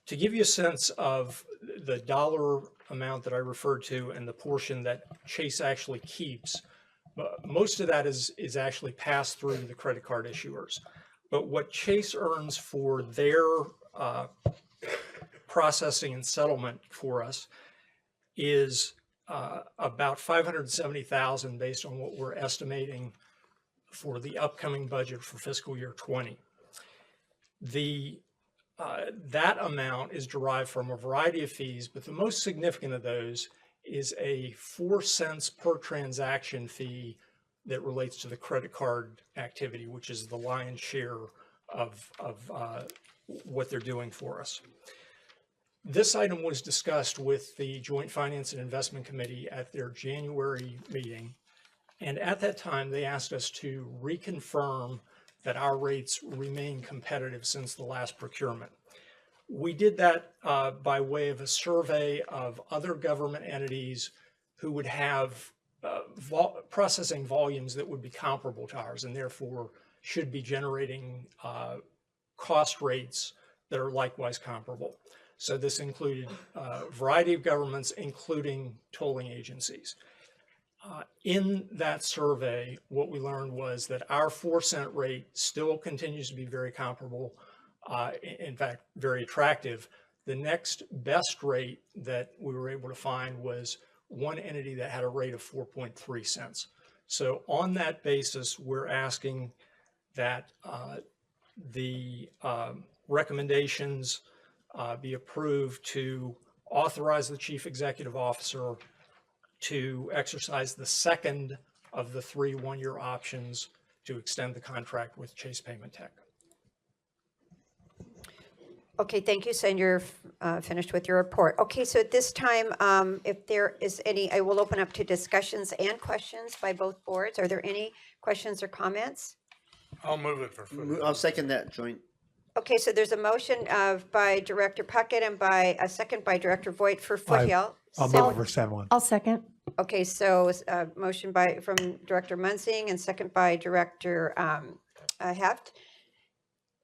To give you a sense of the dollar amount that I referred to and the portion that Chase actually keeps, most of that is actually passed through to the credit card issuers. But what Chase earns for their processing and settlement for us is about $570,000 based on what we're estimating for the upcoming budget for fiscal year 20. That amount is derived from a variety of fees, but the most significant of those is a 4 cents per transaction fee that relates to the credit card activity, which is the lion's share of what they're doing for us. This item was discussed with the Joint Finance and Investment Committee at their January meeting. And at that time, they asked us to reconfirm that our rates remain competitive since the last procurement. We did that by way of a survey of other government entities who would have processing volumes that would be comparable to ours and therefore should be generating cost rates that are likewise comparable. So this included a variety of governments, including tolling agencies. In that survey, what we learned was that our 4 cent rate still continues to be very comparable, in fact, very attractive. The next best rate that we were able to find was one entity that had a rate of 4.3 cents. So on that basis, we're asking that the recommendations be approved to authorize the Chief Executive Officer to exercise the second of the 3 one-year options to extend the contract with Chase Payment Tech. Okay, thank you. So you're finished with your report. Okay, so at this time, if there is any, I will open up to discussions and questions by both boards. Are there any questions or comments? I'll move it for foothill. I'll second that, Joint. Okay, so there's a motion by Director Puckett and by a second by Director Voigt for Foothill. I'll move it for San Juan. I'll second. Okay, so motion from Director Munzing and second by Director Heft.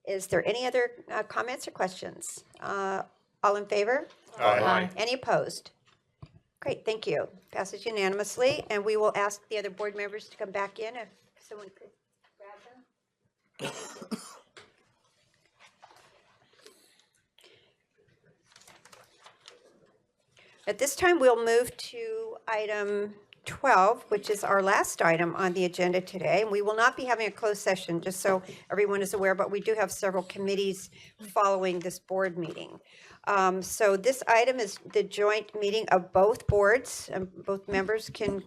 Is there any other comments or questions? All in favor? Aye. Any opposed? Great, thank you. Passes unanimously, and we will ask the other board members to come back in if someone could grab them. At this time, we'll move to item 12, which is our last item on the agenda today. And we will not be having a closed session, just so everyone is aware, but we do have several committees following this board meeting. So this item is the joint meeting of both boards, and both members can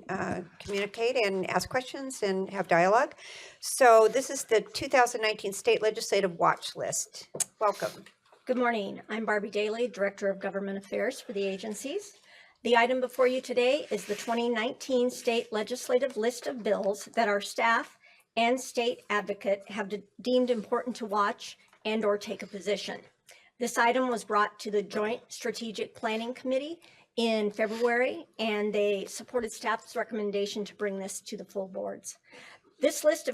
communicate and ask questions and have dialogue. So this is the 2019 State Legislative Watch List. Welcome. Good morning. I'm Barbie Daly, Director of Government Affairs for the agencies. The item before you today is the 2019 State Legislative List of bills that our staff and state advocate have deemed important to watch and/or take a position. This item was brought to the Joint Strategic Planning Committee in February, and they supported staff's recommendation to bring this to the full boards. This list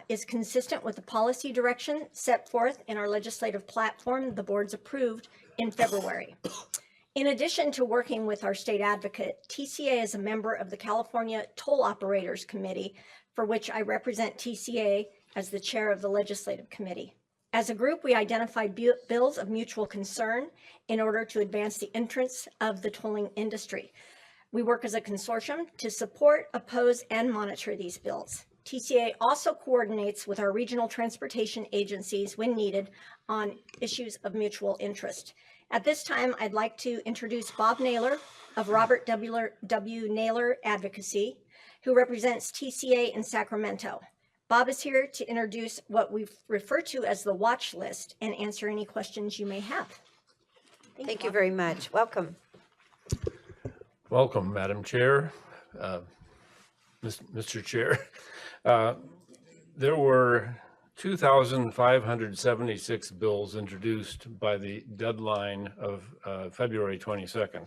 is consistent with the policy direction set forth in our legislative platform the boards approved in February. In addition to working with our state advocate, TCA is a member of the California Toll Operators Committee, for which I represent TCA as the chair of the legislative committee. As a group, we identified bills of mutual concern in order to advance the interests of the tolling industry. We work as a consortium to support, oppose, and monitor these bills. TCA also coordinates with our regional transportation agencies when needed on issues of mutual interest. At this time, I'd like to introduce Bob Naylor of Robert W. Naylor Advocacy, who represents TCA in Sacramento. Bob is here to introduce what we refer to as the watch list and answer any questions you may have. Thank you very much. Welcome. Welcome, Madam Chair, Mr. Chair. There were 2,576 bills introduced by the deadline of February 22nd.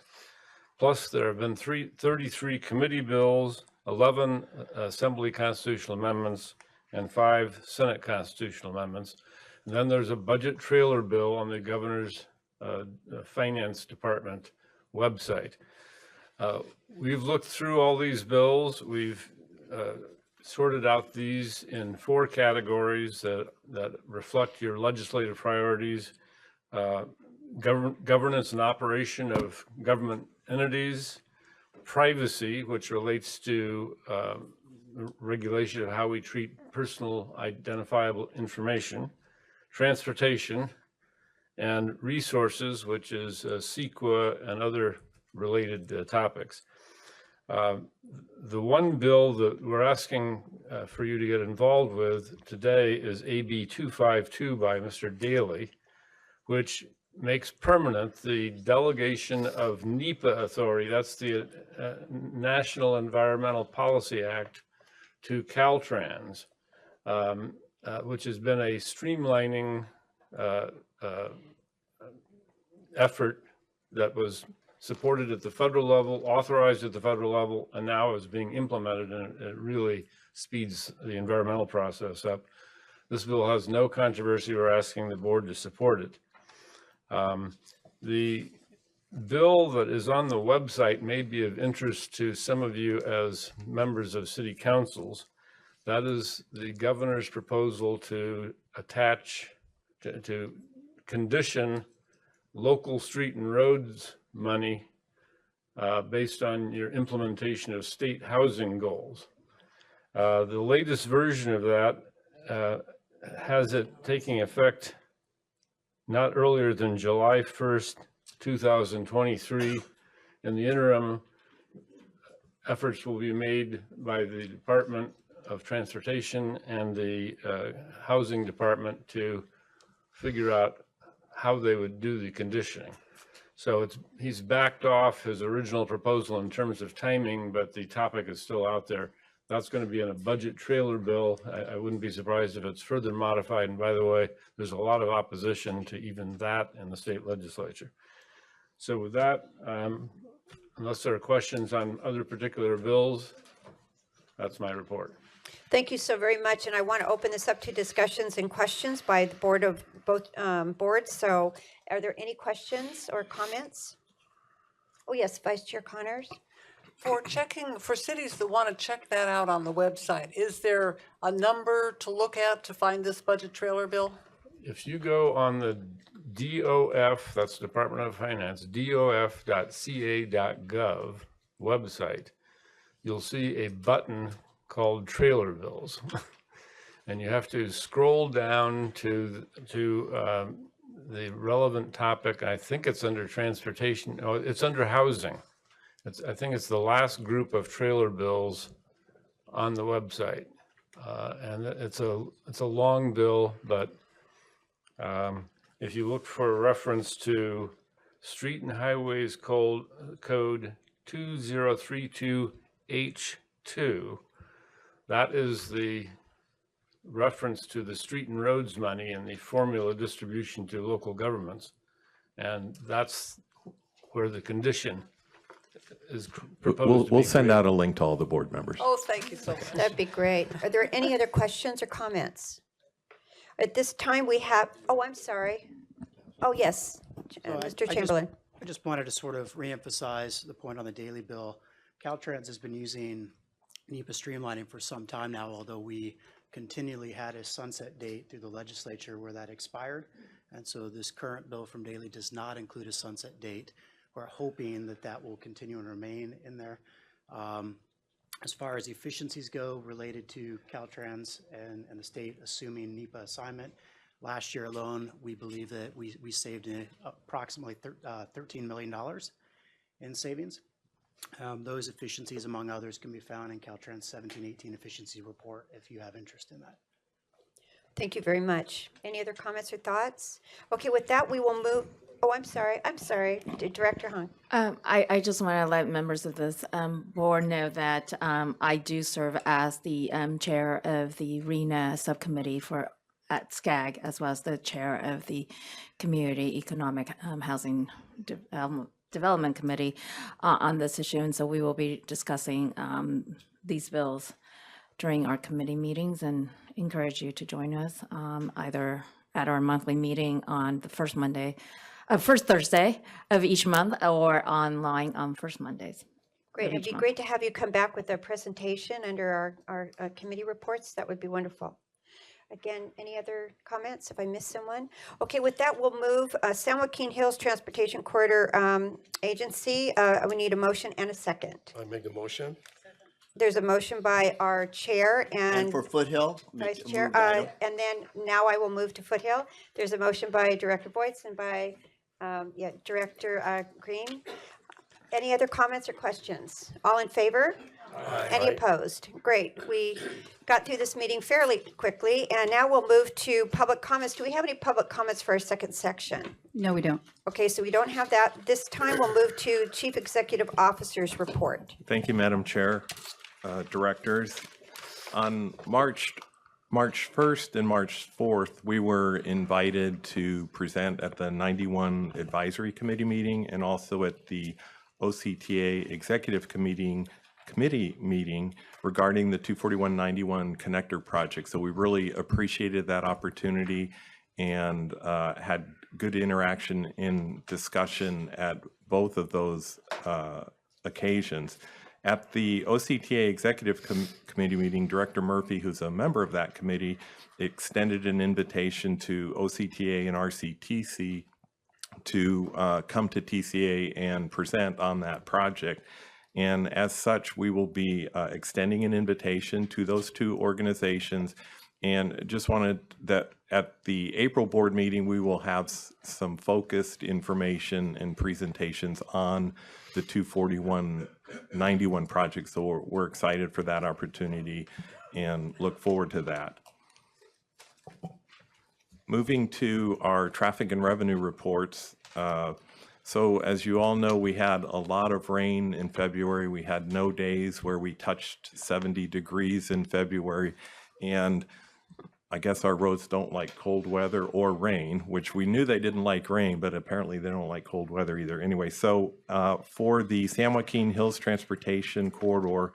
Plus, there have been 33 committee bills, 11 Assembly constitutional amendments, and 5 Senate constitutional amendments. And then there's a budget trailer bill on the governor's finance department website. We've looked through all these bills. We've sorted out these in 4 categories that reflect your legislative priorities: governance and operation of government entities, privacy, which relates to regulation of how we treat personal identifiable information, transportation, and resources, which is CEQA and other related topics. The one bill that we're asking for you to get involved with today is AB 252 by Mr. Daley, which makes permanent the delegation of NEPA authority, that's the National Environmental Policy Act, to Caltrans, which has been a streamlining effort that was supported at the federal level, authorized at the federal level, and now is being implemented, and it really speeds the environmental process up. This bill has no controversy. We're asking the board to support it. The bill that is on the website may be of interest to some of you as members of city councils. That is the governor's proposal to attach, to condition local street and roads money based on your implementation of state housing goals. The latest version of that has it taking effect not earlier than July 1st, 2023. In the interim, efforts will be made by the Department of Transportation and the Housing Department to figure out how they would do the conditioning. So he's backed off his original proposal in terms of timing, but the topic is still out there. That's going to be in a budget trailer bill. I wouldn't be surprised if it's further modified. And by the way, there's a lot of opposition to even that in the state legislature. So with that, unless there are questions on other particular bills, that's my report. Thank you so very much. And I want to open this up to discussions and questions by the board of both boards. So are there any questions or comments? Oh, yes, Vice Chair Connors. For cities that want to check that out on the website, is there a number to look at to find this budget trailer bill? If you go on the DOF, that's Department of Finance, dof.ca.gov website, you'll see a button called trailer bills. And you have to scroll down to the relevant topic. I think it's under transportation. Oh, it's under housing. I think it's the last group of trailer bills on the website. And it's a long bill, but if you look for a reference to Street and Highways Code 2032H2, that is the reference to the street and roads money and the formula distribution to local governments. And that's where the condition is proposed. We'll send out a link to all the board members. Oh, thank you so much. That'd be great. Are there any other questions or comments? At this time we have, oh, I'm sorry. Oh, yes, Mr. Chamberlain. I just wanted to sort of reemphasize the point on the Daley bill. Caltrans has been using NEPA streamlining for some time now, although we continually had a sunset date through the legislature where that expired. And so this current bill from Daley does not include a sunset date. We're hoping that that will continue and remain in there. As far as efficiencies go related to Caltrans and the state assuming NEPA assignment, last year alone, we believe that we saved approximately $13 million in savings. Those efficiencies, among others, can be found in Caltrans 1718 efficiency report if you have interest in that. Thank you very much. Any other comments or thoughts? Okay, with that, we will move. Oh, I'm sorry, Director Hung. I just want to let members of this board know that I do serve as the chair of the RENA subcommittee at SCAG, as well as the chair of the Community Economic Housing Development Committee on this issue. And so we will be discussing these bills during our committee meetings and encourage you to join us either at our monthly meeting on the first Thursday of each month or online on first Mondays. Great, of it'd each be month. great to have you come back with a presentation under our committee reports. That would be wonderful. Again, any other comments if I missed someone? Okay, with that, we'll move San Joaquin Hills Transportation Corridor Agency. We need a motion and a second. I make the motion. There's a motion by our chair And and for Foothill? Vice Chair, move the item. and then now I will move to Foothill. There's a motion by Director Voights and by Director Green. Any other comments or questions? All in favor? Any opposed? Great. We got through this meeting fairly quickly, and now we'll move to public comments. Do we have any public comments for our second section? No, we don't. Okay, so we don't have that. This time we'll move to Chief Executive Officer's report. Thank you, Madam Chair, directors. On March 1st and March 4th, we were invited to present at the 91 Advisory Committee meeting and also at the OCTA Executive Committee meeting regarding the 24191 connector project. So we really appreciated that opportunity and had good interaction in discussion at both of those occasions. At the OCTA Executive Committee meeting, Director Murphy, who's a member of that committee, extended an invitation to OCTA and RCTC to come to TCA and present on that project. And as such, we will be extending an invitation to those two organizations. And just wanted that at the April board meeting, we will have some focused information and presentations on the 24191 project. So we're excited for that opportunity and look forward to that. Moving to our traffic and revenue reports. So as you all know, we had a lot of rain in February. We had no days where we touched 70 degrees in February. And I guess our roads don't like cold weather or rain, which we knew they didn't like rain, but apparently they don't like cold weather either. Anyway, so for the San Joaquin Hills Transportation Corridor,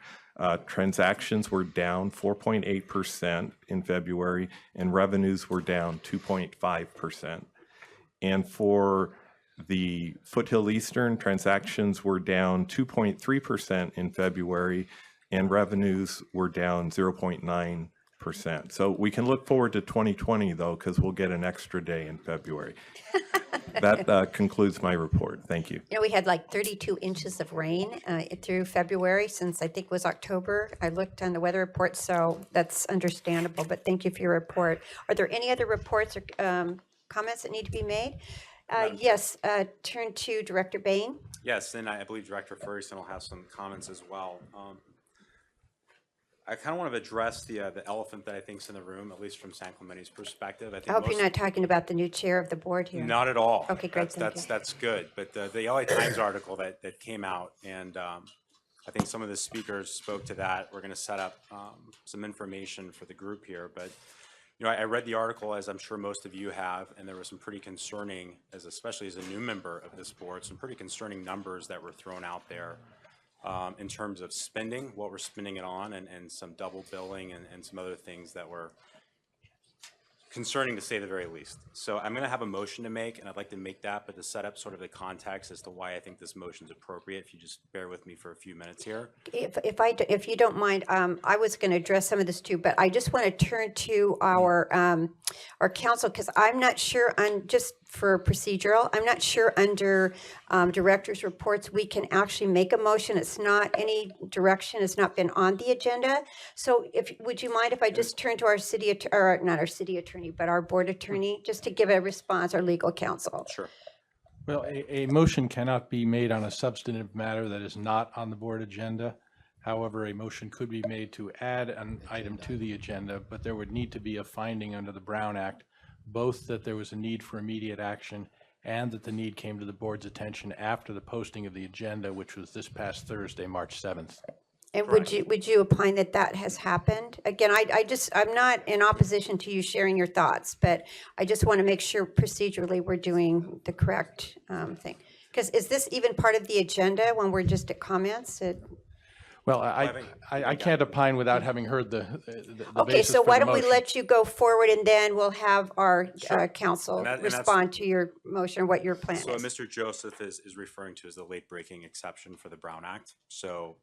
transactions were down 4.8% in February, and revenues were down 2.5%. And for the Foothill Eastern, transactions were down 2.3% in February, and revenues were down 0.9%. So we can look forward to 2020, though, because we'll get an extra day in February. That concludes my report. Thank you. You know, we had like 32 inches of rain through February since I think it was October. I looked on the weather report, so that's understandable, but thank you for your report. Are there any other reports or comments that need to be made? Yes, turn to Director Bain. Yes, and I believe Director Ferguson will have some comments as well. I kind of want to address the elephant that I think is in the room, at least from San Clemente's perspective. I hope you're not talking about the new chair of the board here. Not at all. Okay, great, That's good. But the LA Times article that came out, and I think some of the speakers spoke to that. We're going to set up some information for the group here. But you know, I read the article, as I'm sure most of you have, and there was some pretty concerning, especially as a new member of this board, some pretty concerning numbers that were thrown out there. In terms of spending, what we're spending it on, and some double billing and some other things that were concerning, to say the very least. So I'm going to have a motion to make, and I'd like to make that, but to set up sort of the context as to why I think this motion is appropriate, if you just bear with me for a few minutes here. If you don't mind, I was going to address some of this too, but I just want to turn to our council, because I'm not sure on, just for procedural, I'm not sure under director's reports we can actually make a motion. It's not, any direction has not been on the agenda. So would you mind if I just turn to our city, or not our city attorney, but our board attorney, just to give a response, our legal counsel? Sure. Well, a motion cannot be made on a substantive matter that is not on the board agenda. However, a motion could be made to add an item to the agenda, but there would need to be a finding under the Brown Act, both that there was a need for immediate action and that the need came to the board's attention after the posting of the agenda, which was this past Thursday, March 7th. And would you opine that that has happened? Again, I'm not in opposition to you sharing your thoughts, but I just want to make sure procedurally we're doing the correct thing. Because is this even part of the agenda when we're just at comments? Well, I can't opine without having heard the Okay, basis so for why the don't we motion. let you go forward and then we'll have our council And that's- respond to your motion, what your plan So what is. Mr. Joseph is referring to is the late breaking exception for the Brown Act. So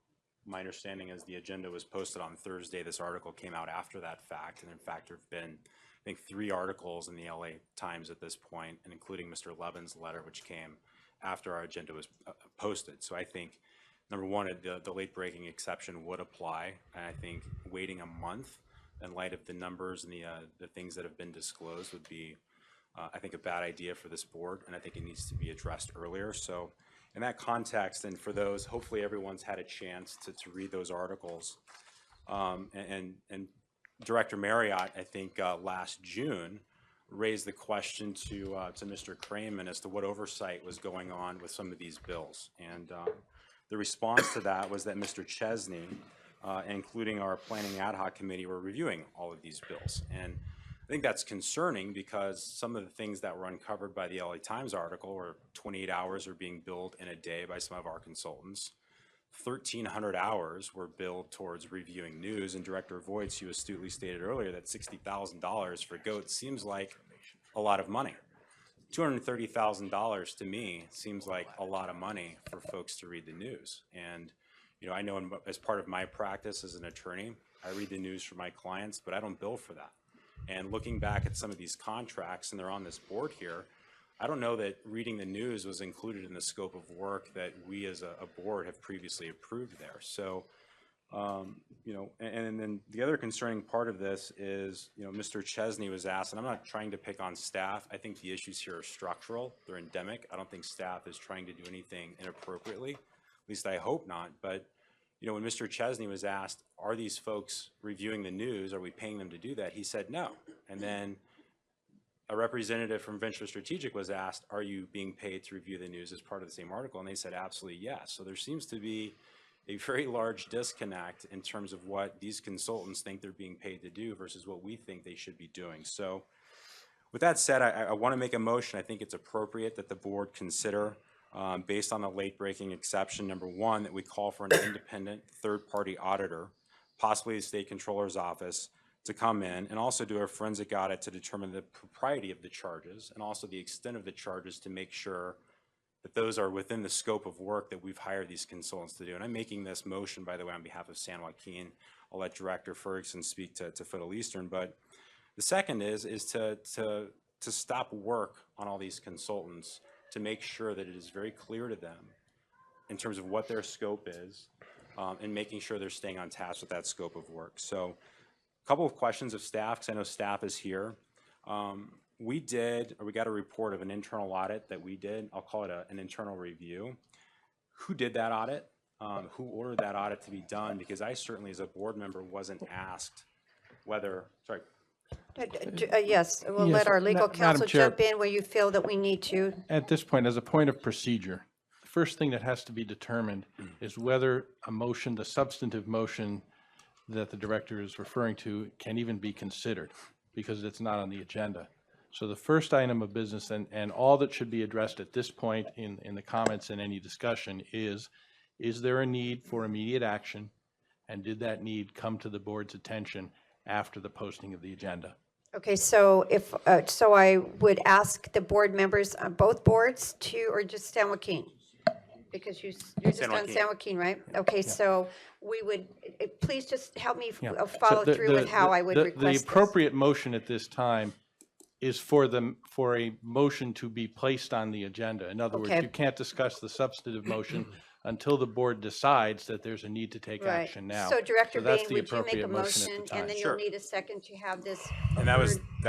my understanding is the agenda was posted on Thursday. This article came out after that fact. And in fact, there have been, I think, 3 articles in the LA Times at this point, and including Mr. Levin's letter, which came after our agenda was posted. So I think, number one, the late breaking exception would apply. And I think waiting a month in light of the numbers and the things that have been disclosed would be, I think, a bad idea for this board. And I think it needs to be addressed earlier. So in that context, and for those, hopefully everyone's had a chance to read those articles. And Director Marriott, I think last June, raised the question to Mr. Kramer as to what oversight was going on with some of these bills. And the response to that was that Mr. Chesney, including our planning ad hoc committee, were reviewing all of these bills. And I think that's concerning because some of the things that were uncovered by the LA Times article were 28 hours are being billed in a day by some of our consultants. 1,300 hours were billed towards reviewing news, and Director Voigt, you astutely stated earlier that $60,000 for GOAT seems like a lot of money. $230,000 to me seems like a lot of money for folks to read the news. And I know as part of my practice as an attorney, I read the news for my clients, but I don't bill for that. And looking back at some of these contracts, and they're on this board here, I don't know that reading the news was included in the scope of work that we as a board have previously approved there. So, and then the other concerning part of this is, Mr. Chesney was asked, and I'm not trying to pick on staff. I think the issues here are structural. They're endemic. I don't think staff is trying to do anything inappropriately. At least I hope not. But, when Mr. Chesney was asked, are these folks reviewing the news? Are we paying them to do that? He said no. And then a representative from Venture Strategic was asked, are you being paid to review the news as part of the same article? And they said absolutely yes. So there seems to be a very large disconnect in terms of what these consultants think they're being paid to do versus what we think they should be doing. So with that said, I want to make a motion. I think it's appropriate that the board consider, based on the late breaking exception, number one, that we call for an independent third-party auditor, possibly the state controller's office, to come in and also do a forensic audit to determine the propriety of the charges and also the extent of the charges to make sure that those are within the scope of work that we've hired these consultants to do. And I'm making this motion, by the way, on behalf of San Joaquin. I'll let Director Ferguson speak to Foothills Eastern. But the second is to stop work on all these consultants to make sure that it is very clear to them in terms of what their scope is and making sure they're staying on task with that scope of work. So a couple of questions of staff, because I know staff is here. We got a report of an internal audit that we did. I'll call it an internal review. Who did that audit? Who ordered that audit to be done? Because I certainly, as a board member, wasn't asked whether, sorry. Yes, we'll Yes, let our legal Madam counsel Chair. jump in where you feel that we need to. At this point, as a point of procedure, the first thing that has to be determined is whether a motion, the substantive motion that the director is referring to, can even be considered, because it's not on the agenda. So the first item of business and all that should be addressed at this point in the comments and any discussion is there a need for immediate action? And did that need come to the board's attention after the posting of the agenda? Okay, so so I would ask the board members on both boards or just San Joaquin? Because you're just San on Joaquin. San Joaquin, right? Okay, so we would, please just help me Yeah. So follow through with how I would request The this. appropriate motion at this time is for a motion to be placed on the agenda. In other words, Okay. you can't discuss the substantive motion until the board decides that there's a need to take Right. action now. So Director that's Bain, the would you make a appropriate motion motion at the time. and then Sure. you'll need a second to have this? And that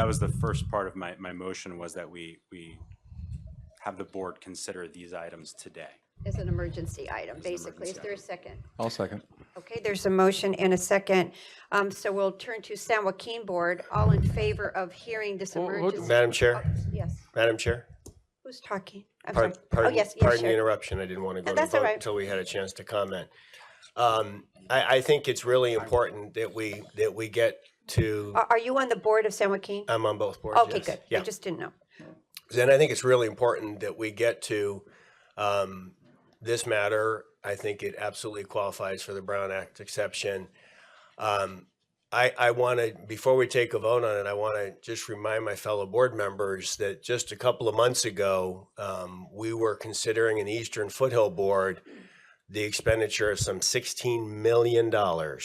was the first part of my motion, was that we have the board consider these items today. As an emergency item, basically. Is there a second? I'll second. Okay, there's a motion and a second. So we'll turn to San Joaquin Board. All in favor of hearing this emergency? Madam Chair? Yes. Madam Chair? Who's talking? I'm sorry. Pardon, Oh, yes, yes, pardon the sure. interruption. I didn't want to go to That's all vote right. until we had a chance to comment. I think it's really important that we get to, Are you on the board of San Joaquin? I'm on both boards, Okay, yes. good. I Yeah. just didn't know. And I think it's really important that we get to this matter. I think it absolutely qualifies for the Brown Act exception. I want to, before we take a vote on it, I want to just remind my fellow board members that just a couple of months ago, we were considering in the Eastern Foothill Board the expenditure of some $16 million to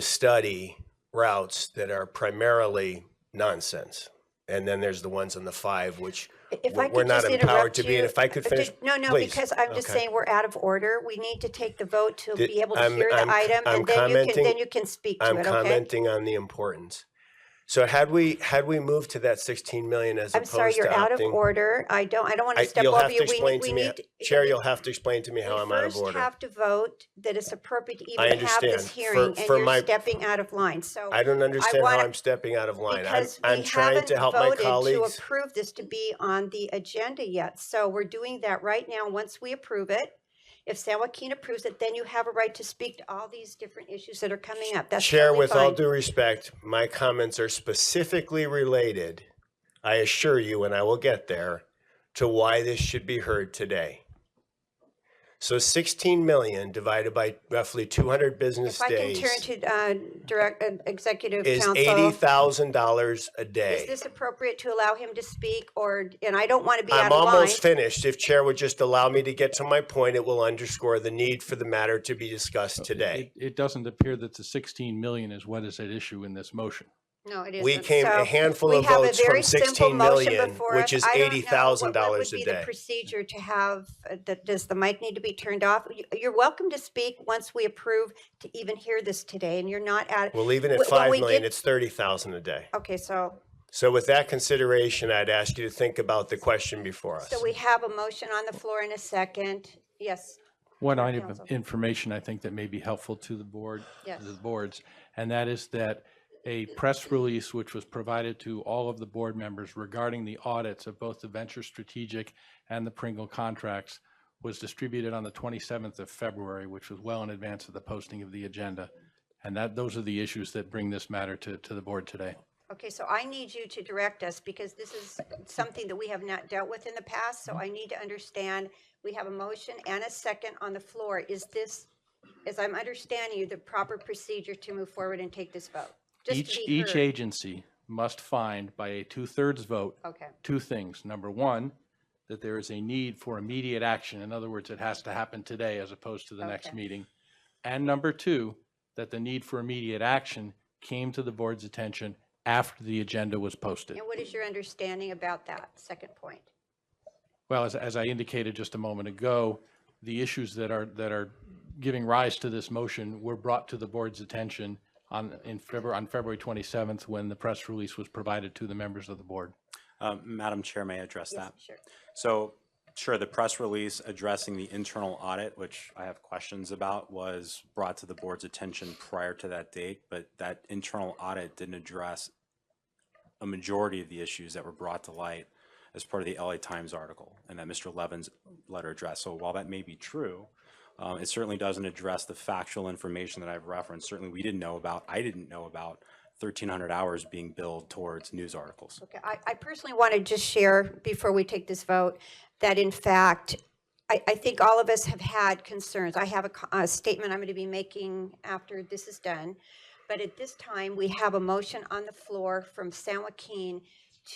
study routes that are primarily nonsense. And then there's the ones on the 5, which If I we're could not just empowered interrupt to be. you. And if I could finish, No, please. because I'm just Okay. saying we're out of order. We need to take the vote to Did- be able to I'm- hear the I'm- item, I'm and then commenting- you can speak to I'm it, okay? commenting on the importance. So had we moved to that 16 million as I'm opposed sorry, to you're out of opting- order. I don't want to step You'll over have you. to explain to me, need. Chair, you'll have to explain to me how I'm out of First order. have to vote that it's appropriate to I even have this understand. hearing, and For you're my- stepping out of line. So I don't understand how wanna- I'm stepping out of line. Because I'm we trying haven't to help my voted to colleagues. approve this to be on the agenda yet. So we're doing that right now. Once we approve it, if San Joaquin approves it, then you have a right to speak to all these different issues that are coming up. That's Chair, totally with all fine. due respect, my comments are specifically related, I assure you, and I will get there, to why this should be heard today. So 16 million divided by roughly 200 business If I can days turn to executive is counsel. $80,000 a Is day. this appropriate to allow him to speak, or, and I don't want to be out I'm of line. almost finished. If Chair would just allow me to get to my point, it will underscore the need for the matter to be discussed today. It doesn't appear that the 16 million is what is at issue in this motion. No, it isn't. We came a So handful we of have a votes very from simple 16 motion million, before which us. is I don't know $80,000 what would a be the day. procedure to have, does the mic need to be turned off? You're welcome to speak once we approve to even hear this today, and you're not at. Well, even at when 5 we million, get- it's 30,000 a day. Okay, so So with that consideration, I'd ask you to think about the question before us. so we have a motion on the floor in a second. Yes, One item Counsel. of information I think that may be helpful to the board, Yes. to the boards, and that is that a press release which was provided to all of the board members regarding the audits of both the Venture Strategic and the Pringle contracts was distributed on the 27th of February, which was well in advance of the posting of the agenda. And those are the issues that bring this matter to the board today. okay, so I need you to direct us, because this is something that we have not dealt with in the past, so I need to understand, we have a motion and a second on the floor. Is this, as I'm understanding you, the proper procedure to move forward and take this vote? Just to be Each heard. agency must find by a 2/3 vote Okay. two things. Number one, that there is a need for immediate action. In other words, it has to happen today as opposed to the next Okay. meeting. And number two, that the need for immediate action came to the board's attention after the agenda was posted. And what is your understanding about that second point? Well, as I indicated just a moment ago, the issues that are giving rise to this motion were brought to the board's attention on February 27th, when the press release was provided to the members of the board. Madam Chair, may I address Yes, that? sure. So, sure, the press release addressing the internal audit, which I have questions about, was brought to the board's attention prior to that date, but that internal audit didn't address a majority of the issues that were brought to light as part of the LA Times article and that Mr. Levin's letter addressed. So while that may be true, it certainly doesn't address the factual information that I've referenced. Certainly we didn't know about, I didn't know about 1,300 hours being billed towards news articles. Okay, I personally want to just share, before we take this vote, that in fact, I think all of us have had concerns. I have a statement I'm going to be making after this is done. But at this time, we have a motion on the floor from San Joaquin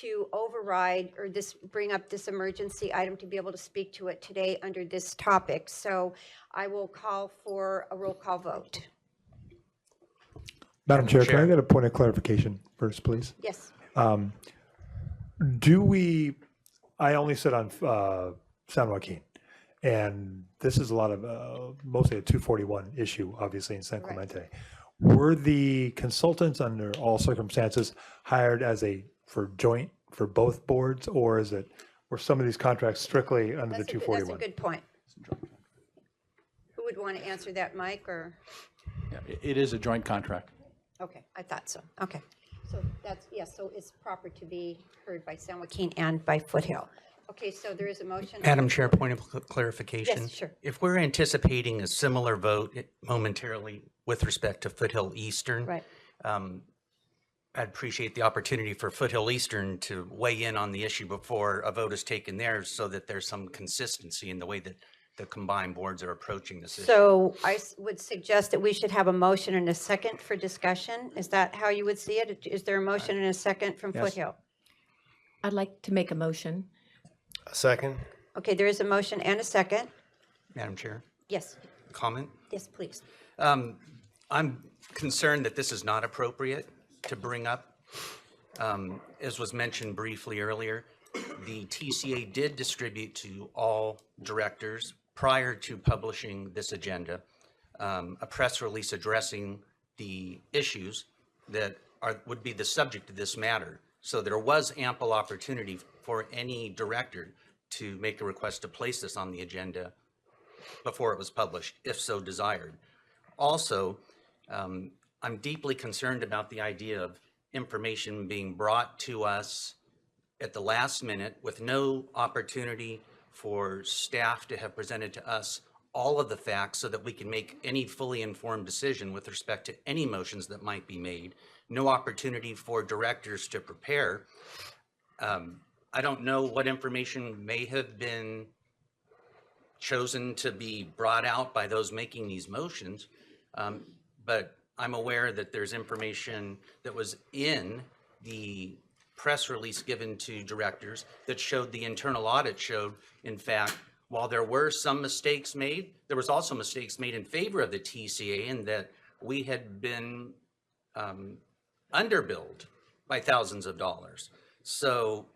to override or bring up this emergency item to be able to speak to it today under this topic. So I will call for a roll call vote. Madam Chair, can I get a point of clarification first, please? Yes. I only sit on San Joaquin, and this is a lot of, mostly a 241 issue, obviously, in San Clemente. Were the consultants under all circumstances hired for both boards, or were some of these contracts strictly under the That's a 241? good point. Who would want to answer that, Mike, or? Yeah, it is a joint contract. Okay, I thought so. Okay. So that's, yes, so it's proper to be heard by San Joaquin and by Foothill. Okay, so there is a motion. Madam Chair, point of clarification. Yes, sure. If we're anticipating a similar vote momentarily with respect to Foothill Eastern, Right. I'd appreciate the opportunity for Foothill Eastern to weigh in on the issue before a vote is taken there so that there's some consistency in the way that the combined boards are approaching this issue. So I would suggest that we should have a motion and a second for discussion. Is that how you would see it? Is there a motion and a second from Yes. Foothill? I'd like to make a motion. A second? Okay, there is a motion and a second. Madam Chair, Yes, comment? yes, please. I'm concerned that this is not appropriate to bring up. As was mentioned briefly earlier, the TCA did distribute to all directors prior to publishing this agenda a press release addressing the issues that would be the subject of this matter. So there was ample opportunity for any director to make a request to place this on the agenda before it was published, if so desired. Also, I'm deeply concerned about the idea of information being brought to us at the last minute with no opportunity for staff to have presented to us all of the facts so that we can make any fully informed decision with respect to any motions that might be made. No opportunity for directors to prepare. I don't know what information may have been chosen to be brought out by those making these motions, but I'm aware that there's information that was in the press release given to directors that showed the internal audit showed, in fact, while there were some mistakes made, there was also mistakes made in favor of the TCA in that we had been underbilled by thousands of dollars. So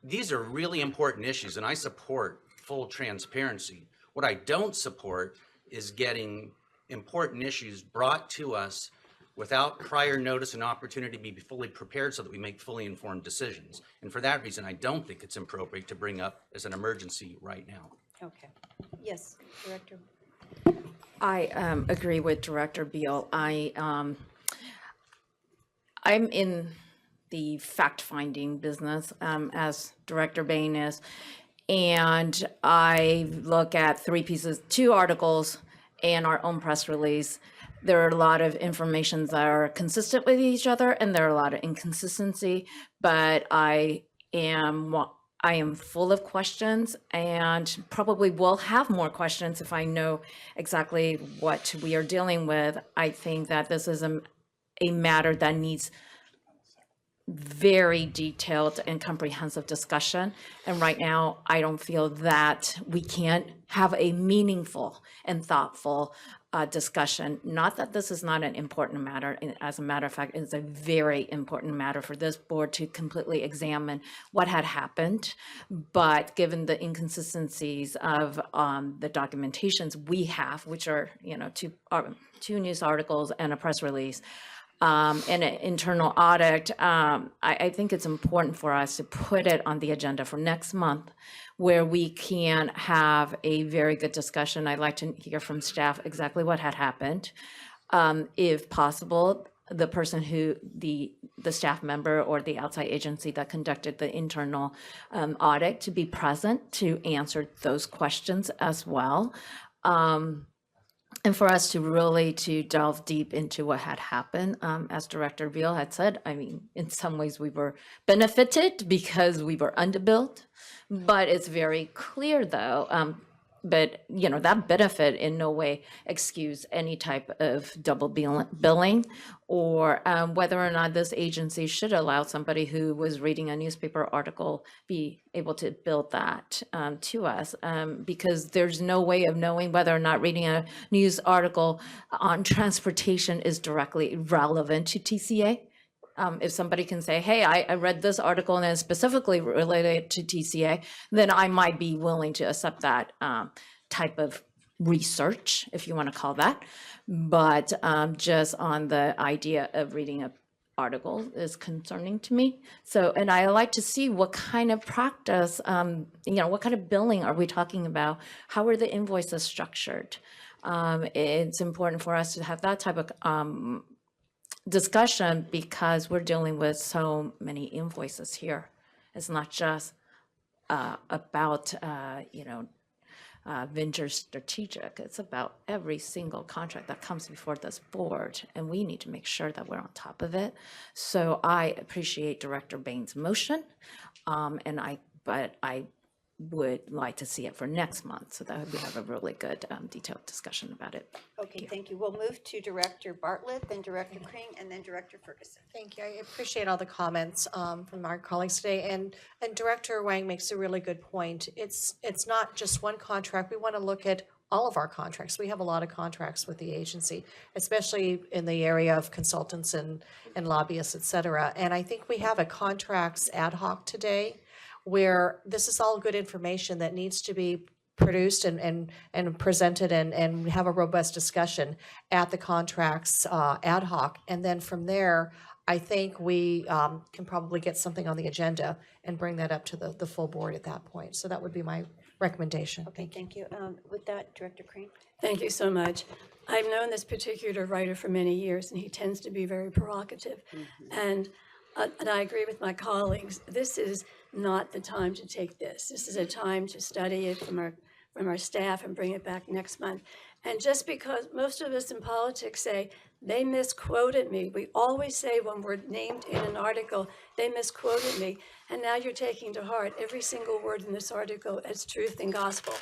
these are really important issues, and I support full transparency. What I don't support is getting important issues brought to us without prior notice and opportunity to be fully prepared so that we make fully informed decisions. And for that reason, I don't think it's appropriate to bring up as an emergency right now. Okay. Yes, Director. I agree with Director Beal. I'm in the fact-finding business, as Director Bain is, and I look at two articles and our own press release. There are a lot of informations that are consistent with each other, and there are a lot of inconsistency, but I am full of questions and probably will have more questions if I know exactly what we are dealing with. I think that this is a matter that needs very detailed and comprehensive discussion. And right now, I don't feel that we can't have a meaningful and thoughtful discussion. Not that this is not an important matter. As a matter of fact, it's a very important matter for this board to completely examine what had happened. But given the inconsistencies of the documentations we have, which are, two news articles and a press release, and an internal audit, I think it's important for us to put it on the agenda for next month where we can have a very good discussion. I'd like to hear from staff exactly what had happened. If possible, the person the staff member or the outside agency that conducted the internal audit to be present to answer those questions as well. And for us to really delve deep into what had happened, as Director Beal had said, I mean, in some ways we were benefited because we were underbilled, but it's very clear though, but that benefit in no way excuse any type of double billing or whether or not this agency should allow somebody who was reading a newspaper article be able to bill that to us, because there's no way of knowing whether or not reading a news article on transportation is directly relevant to TCA. If somebody can say, hey, I read this article and it's specifically related to TCA, then I might be willing to accept that type of research, if you want to call that. But just on the idea of reading an article is concerning to me. So, and I like to see what kind of practice, what kind of billing are we talking about? How are the invoices structured? It's important for us to have that type of discussion because we're dealing with so many invoices here. It's not just about, Venture Strategic. It's about every single contract that comes before this board, and we need to make sure that we're on top of it. So I appreciate Director Bain's motion, but I would like to see it for next month so that we have a really good detailed discussion about it. Okay, thank you. We'll move to Director Bartlett, then Director Crane, and then Director Ferguson. Thank you. I appreciate all the comments from our colleagues today. And Director Wang makes a really good point. It's not just one contract. We want to look at all of our contracts. We have a lot of contracts with the agency, especially in the area of consultants and lobbyists, et cetera. And I think we have a contracts ad hoc today where this is all good information that needs to be produced and presented and have a robust discussion at the contracts ad hoc. And then from there, I think we can probably get something on the agenda and bring that up to the full board at that point. So that would be my recommendation. Okay, thank you. With that, Director Crane. Thank you so much. I've known this particular writer for many years, and he tends to be very provocative. And I agree with my colleagues. This is not the time to take this. This is a time to study it from our staff and bring it back next month. And just because most of us in politics say, they misquoted me. We always say when we're named in an article, they misquoted me. And now you're taking to heart every single word in this article as truth and gospel.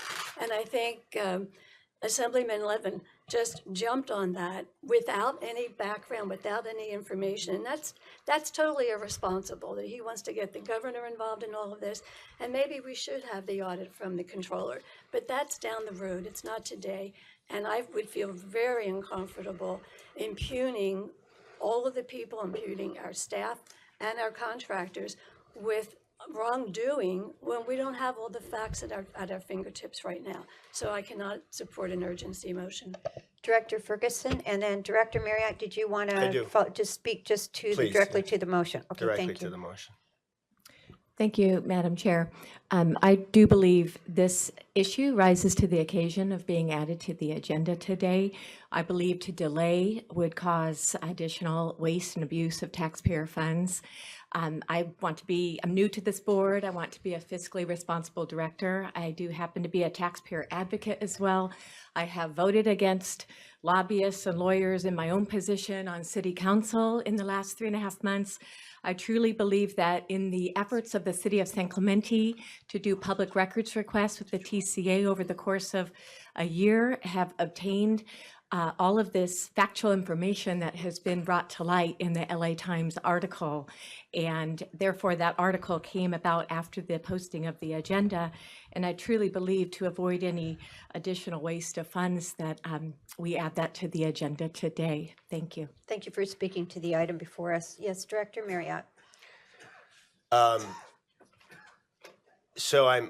And I think Assemblyman Levin just jumped on that without any background, without any information. And that's totally irresponsible that he wants to get the governor involved in all of this. And maybe we should have the audit from the controller, but that's down the road. It's not today. And I would feel very uncomfortable impugning all of the people, impugning our staff and our contractors with wrongdoing when we don't have all the facts at our fingertips right now. So I cannot support an urgency motion. Director Ferguson, and then Director Marriott, did you want to just speak just to directly to the motion? Okay, Directly thank to you. the motion. Thank you, Madam Chair. I do believe this issue rises to the occasion of being added to the agenda today. I believe to delay would cause additional waste and abuse of taxpayer funds. I'm new to this board. I want to be a fiscally responsible director. I do happen to be a taxpayer advocate as well. I have voted against lobbyists and lawyers in my own position on city council in the last 3.5 months. I truly believe that in the efforts of the city of San Clemente to do public records requests with the TCA over the course of a year have obtained all of this factual information that has been brought to light in the LA Times article. And therefore that article came about after the posting of the agenda. And I truly believe to avoid any additional waste of funds that we add that to the agenda today. Thank you. Thank you for speaking to the item before us. Yes, Director Marriott. So I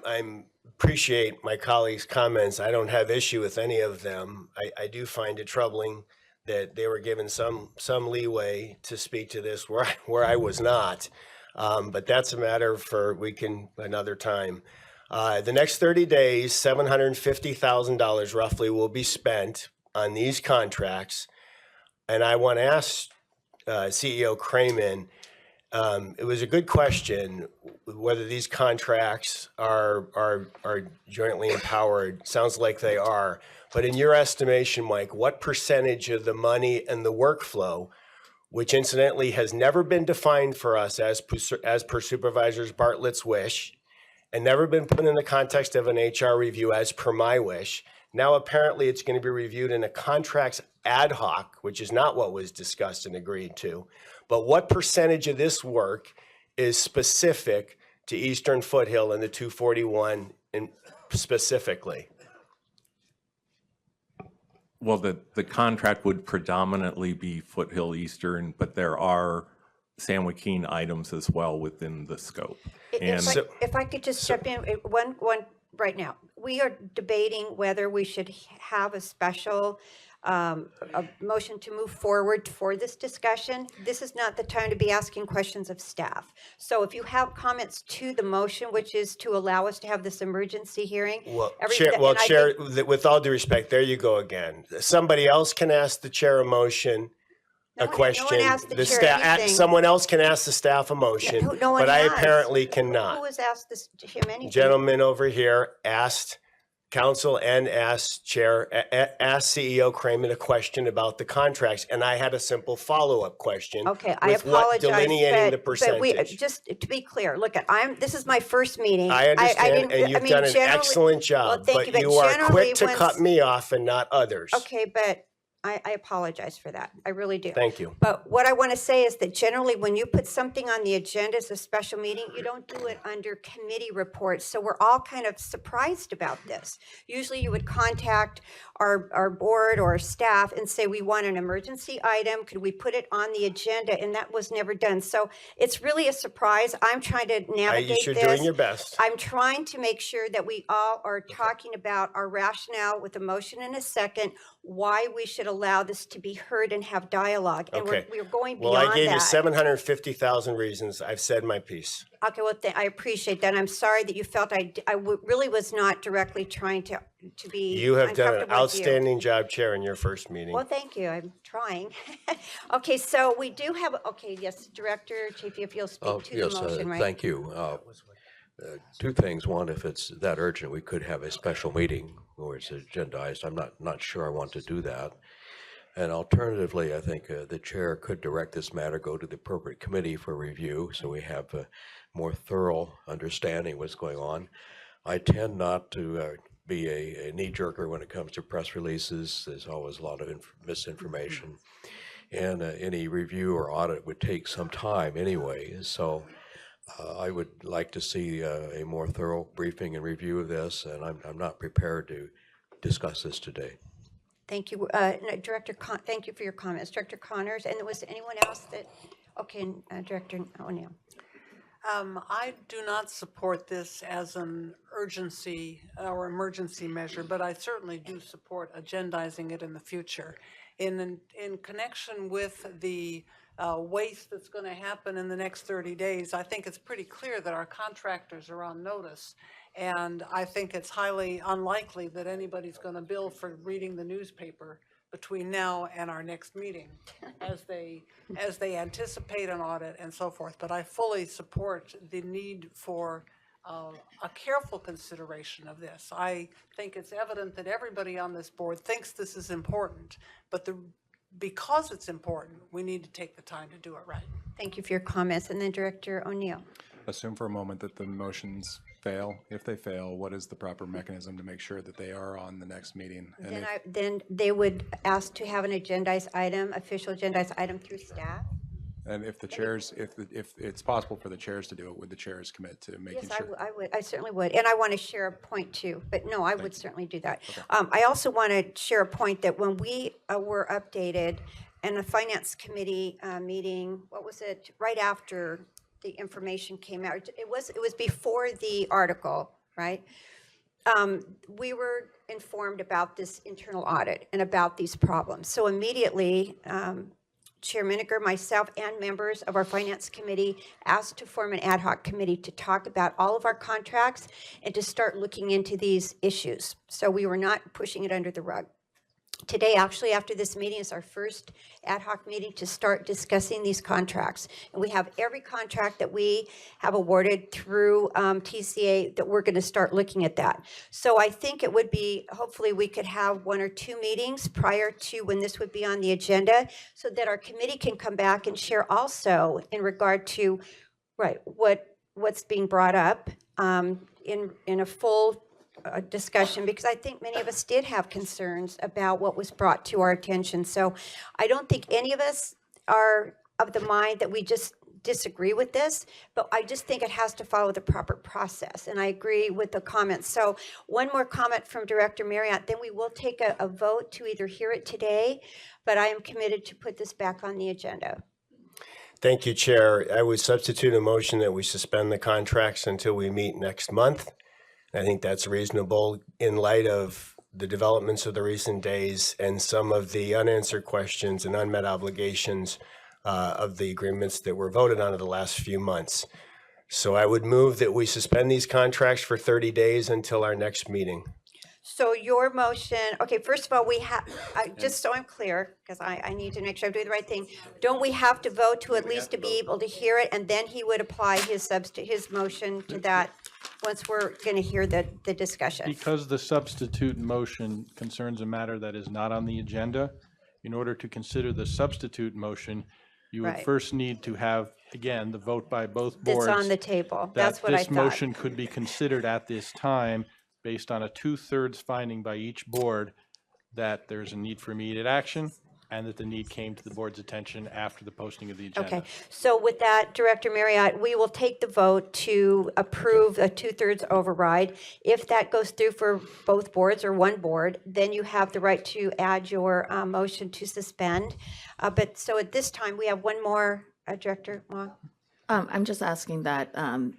appreciate my colleagues' comments. I don't have issue with any of them. I do find it troubling that they were given some leeway to speak to this where I was not. But that's a matter for another time. The next 30 days, $750,000 roughly will be spent on these contracts. And I want to ask CEO Cramen, it was a good question whether these contracts are jointly empowered. Sounds like they are. But in your estimation, Mike, what percentage of the money and the workflow, which incidentally has never been defined for us as per Supervisor Bartlett's wish, and never been put in the context of an HR review as per my wish. Now apparently it's going to be reviewed in a contracts ad hoc, which is not what was discussed and agreed to. But what percentage of this work is specific to Eastern Foothill and the 241 specifically? Well, the contract would predominantly be Foothill Eastern, but there are San Joaquin items as well within the scope. If I could just step in, one right now. We are debating whether we should have a special a motion to move forward for this discussion. This is not the time to be asking questions of staff. So if you have comments to the motion, which is to allow us to have this emergency hearing. Chair, with all due respect, there you go again. Somebody else can ask the chair a motion a question. asked the chair staff, anything. someone else can ask the staff a motion, no one but I has. apparently Who cannot. was asked this, him anything? Gentleman over here asked council and asked asked CEO Kramer a question about the contracts, and I had a simple follow-up question. Okay, I with what apologize, delineating the but we, percentage. just to be clear, look, this is my first meeting. I understand, and you've done an generally- excellent well, job, thank but you, you are generally quick to when cut me off and not others. Okay, but I apologize for that. I really do. Thank you. But what I want to say is that generally, when you put something on the agenda as a special meeting, you don't do it under committee reports. So we're all kind of surprised about this. Usually you would contact our board or staff and say, we want an emergency item. Could we put it on the agenda? And that was never done. So it's really a surprise. I'm trying to navigate You're this. doing your best. I'm trying to make sure that we all are talking about our rationale with a motion and a second, why we should allow this to be heard and have dialogue. And Okay. we're going Well, beyond I gave you that. 750,000 reasons. I've said my piece. Okay, well, I appreciate that. I'm sorry that you felt really was not directly trying to be You have done an uncomfortable with you. outstanding job, Chair, in your first meeting. Well, thank you. I'm trying. Okay, so we do have, okay, yes, Director Chafee, if you'll speak to the motion, right? Thank you. Two things. One, if it's that urgent, we could have a special meeting where it's agendized. I'm not sure I want to do that. And alternatively, I think the chair could direct this matter go to the appropriate committee for review, so we have a more thorough understanding of what's going on. I tend not to be a knee-jerker when it comes to press releases. There's always a lot of misinformation, and any review or audit would take some time anyway. So I would like to see a more thorough briefing and review of this, and I'm not prepared to discuss this today. Thank you, Director. Thank you for your comments, Director Connors. And was there anyone else that? Okay, Director O'Neill. I do not support this as an urgency or emergency measure, but I certainly do support agendizing it in the future. In connection with the waste that's going to happen in the next 30 days, I think it's pretty clear that our contractors are on notice. And I think it's highly unlikely that anybody's going to bill for reading the newspaper between now and our next meeting as they anticipate an audit and so forth. But I fully support the need for a careful consideration of this. I think it's evident that everybody on this board thinks this is important, but because it's important, we need to take the time to do it right. Thank you for your comments. And then Director O'Neill. Assume for a moment that the motions fail. If they fail, what is the proper mechanism to make sure that they are on the next meeting? And Then they would ask to have an agendized item, official agendized item through staff. and if the chairs, if it's possible for the chairs to do it, would the chairs commit to making Yes, sure? I would. I certainly would. And I want to share a point too, but no, I would certainly do that. I also want to share a point that when we were updated in a finance committee meeting, what was it, right after the information came out, it was before the article, right? We were informed about this internal audit and about these problems. So immediately, Chair Miniger, myself, and members of our finance committee asked to form an ad hoc committee to talk about all of our contracts and to start looking into these issues. So we were not pushing it under the rug. Today, actually, after this meeting, is our first ad hoc meeting to start discussing these contracts. And we have every contract that we have awarded through TCA that we're going to start looking at that. So I think it would be, hopefully we could have 1 or 2 meetings prior to when this would be on the agenda so that our committee can come back and share also in regard to, right, what's being brought up in a full discussion, because I think many of us did have concerns about what was brought to our attention. So I don't think any of us are of the mind that we just disagree with this, but I just think it has to follow the proper process. And I agree with the comments. So one more comment from Director Marriott, then we will take a vote to either hear it today, but I am committed to put this back on the agenda. Thank you, Chair. I would substitute a motion that we suspend the contracts until we meet next month. I think that's reasonable in light of the developments of the recent days and some of the unanswered questions and unmet obligations of the agreements that were voted on in the last few months. So I would move that we suspend these contracts for 30 days until our next meeting. So your motion, okay, first of all, we have, just so I'm clear, because I need to make sure I'm doing the right thing. Don't we have to vote to at least to be able to hear it, and then he would apply his his motion to that once we're going to hear the discussion? Because the substitute motion concerns a matter that is not on the agenda, in order to consider the substitute motion, you would Right. first need to have, again, the vote by both boards. That's on the table. That's what I That thought. this motion could be considered at this time based on a 2/3 finding by each board that there's a need for immediate action and that the need came to the board's attention after the posting of the agenda. Okay, so with that, Director Marriott, we will take the vote to approve a 2/3 override. If that goes through for both boards or one board, then you have the right to add your motion to suspend. But so at this time, we have one more, Director Wong. I'm just asking that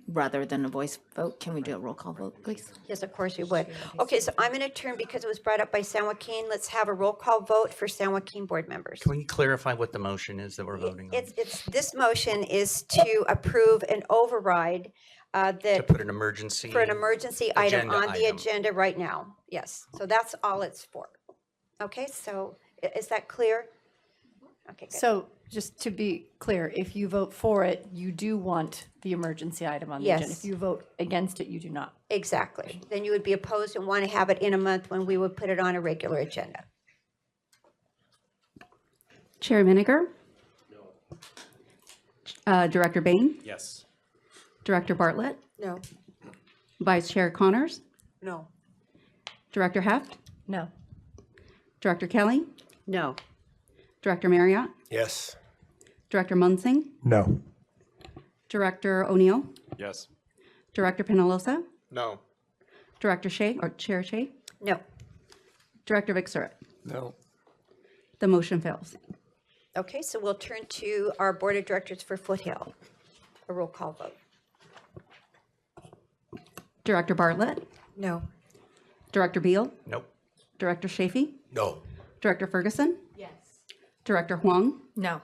rather than a voice vote, can we do a roll call vote, please? Yes, of course we would. Okay, so I'm going to turn, because it was brought up by San Joaquin, let's have a roll call vote for San Joaquin board members. Can we clarify what the motion is that we're voting on? This motion is to approve an override To that, put an emergency? for an emergency item agenda on the item. agenda right now. Yes, so that's all it's for. Okay, so is that clear? Okay, good. So just to be clear, if you vote for it, you do want the emergency item on the agenda. Yes. If you vote against it, you do not. Exactly. Then you would be opposed and want to have it in a month when we would put it on a regular agenda. Chair Miniger? Director Bain? Yes. Director Bartlett? No. Vice Chair Connors? No. Director Heft? No. Director Kelly? No. Director Marriott? Yes. Director Munsing? No. Director O'Neill? Yes. Director Penalosa? No. Director Shea, or Chair Shea? No. Director Vixerick? No. The motion fails. Okay, so we'll turn to our board of directors for Foothill. A roll call vote. Director Bartlett? No. Director Beal? Nope. Director Chafee? No. Director Ferguson? Yes. Director Huang? No.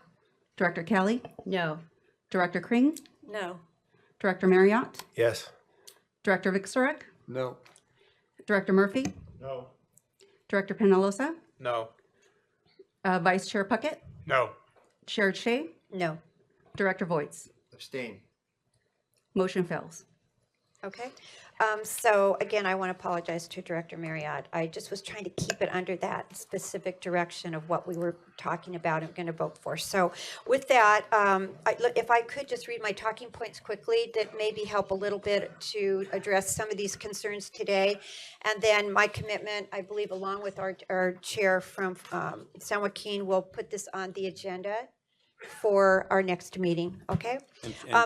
Director Kelly? No. Director Kring? No. Director Marriott? Yes. Director Vixerick? No. Director Murphy? No. Director Penalosa? No. Vice Chair Puckett? No. Chair Shea? No. Director Voits? Abstain. Motion fails. Okay, so again, I want to apologize to Director Marriott. I just was trying to keep it under that specific direction of what we were talking about and going to vote for. So with that, if I could just read my talking points quickly, that maybe help a little bit to address some of these concerns today. And then my commitment, I believe, along with our chair from San Joaquin, will put this on the agenda for our next meeting, okay?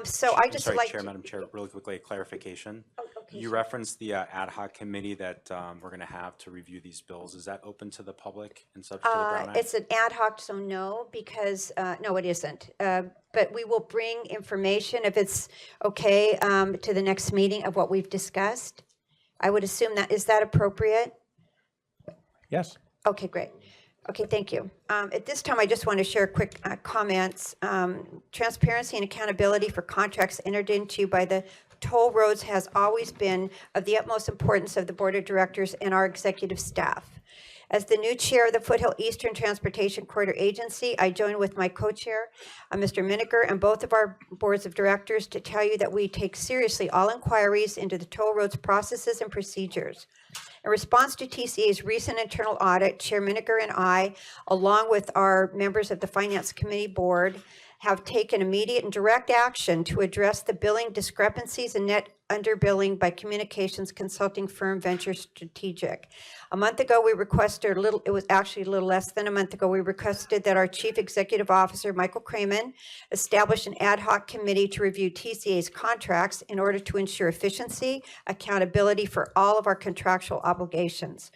So I just Sorry, like Chair, to- Madam Chair, really quickly, a clarification. okay, You sure. referenced the ad hoc committee that we're going to have to review these bills. Is that open to the public and subject to the Brown Act? It's an ad hoc, so no, because, no, it isn't. But we will bring information, if it's okay, to the next meeting of what we've discussed. I would assume that, is that appropriate? Yes. Okay, great. Okay, thank you. At this time, I just want to share quick comments. Transparency and accountability for contracts entered into by the toll roads has always been of the utmost importance of the Board of Directors and our executive staff. As the new chair of the Foothill Eastern Transportation Corridor Agency, I join with my co-chair, Mr. Miniger, and both of our boards of directors to tell you that we take seriously all inquiries into the toll roads processes and procedures. In response to TCA's recent internal audit, Chair Miniger and I, along with our members of the Finance Committee Board, have taken immediate and direct action to address the billing discrepancies and net underbilling by communications consulting firm Venture Strategic. A month ago, we requested it was actually a little less than a month ago, we requested that our Chief Executive Officer, Michael Kramen, establish an ad hoc committee to review TCA's contracts in order to ensure efficiency, accountability for all of our contractual obligations.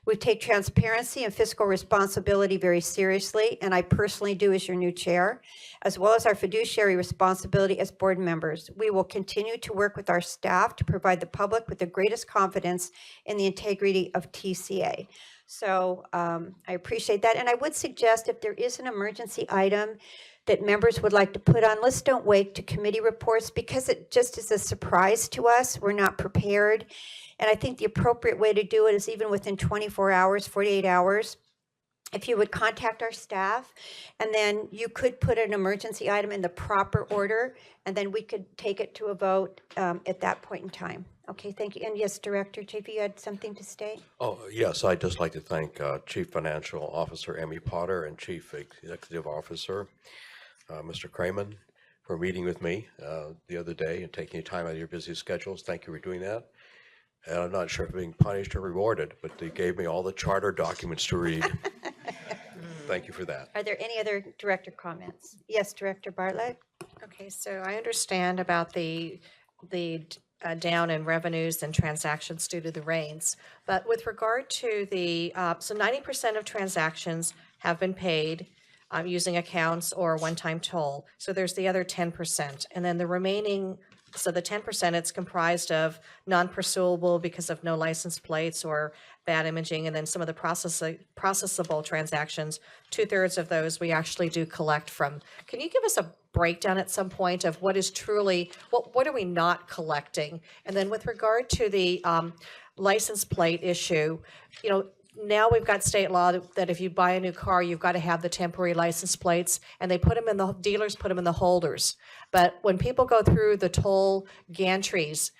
We take transparency and fiscal responsibility very seriously, and I personally do as your new chair, as well as our fiduciary responsibility as board members. We will continue to work with our staff to provide the public with the greatest confidence in the integrity of TCA. So I appreciate that. And I would suggest if there is an emergency item that members would like to put on, let's don't wait to committee reports because it just is a surprise to us. We're not prepared. And I think the appropriate way to do it is even within 24 hours, 48 hours. If you would contact our staff, and then you could put an emergency item in the proper order, and then we could take it to a vote at that point in time. Okay, thank you. And yes, Director Chafee, you had something to state? Oh, yes, I'd just like to thank Chief Financial Officer Amy Potter and Chief Executive Officer Mr. Kramer for meeting with me the other day and taking time out of your busy schedules. Thank you for doing that. And I'm not sure if being punished or rewarded, but they gave me all the charter documents to read. Thank you for that. Are there any other director comments? Yes, Director Bartlett? Okay, so I understand about the down in revenues and transactions due to the rains. But with regard to the, so 90% of transactions have been paid using accounts or one-time toll. So there's the other 10%. And then the remaining, so the 10%, it's comprised of non-pursuable because of no license plates or bad imaging. And then some of the processable transactions, 2/3 of those we actually do collect from. Can you give us a breakdown at some point of what is truly, what are we not collecting? And then with regard to the license plate issue, you know, now we've got state law that if you buy a new car, you've got to have the temporary license plates, and they put them in the, dealers put them in the holders. But when people go through the toll gantries,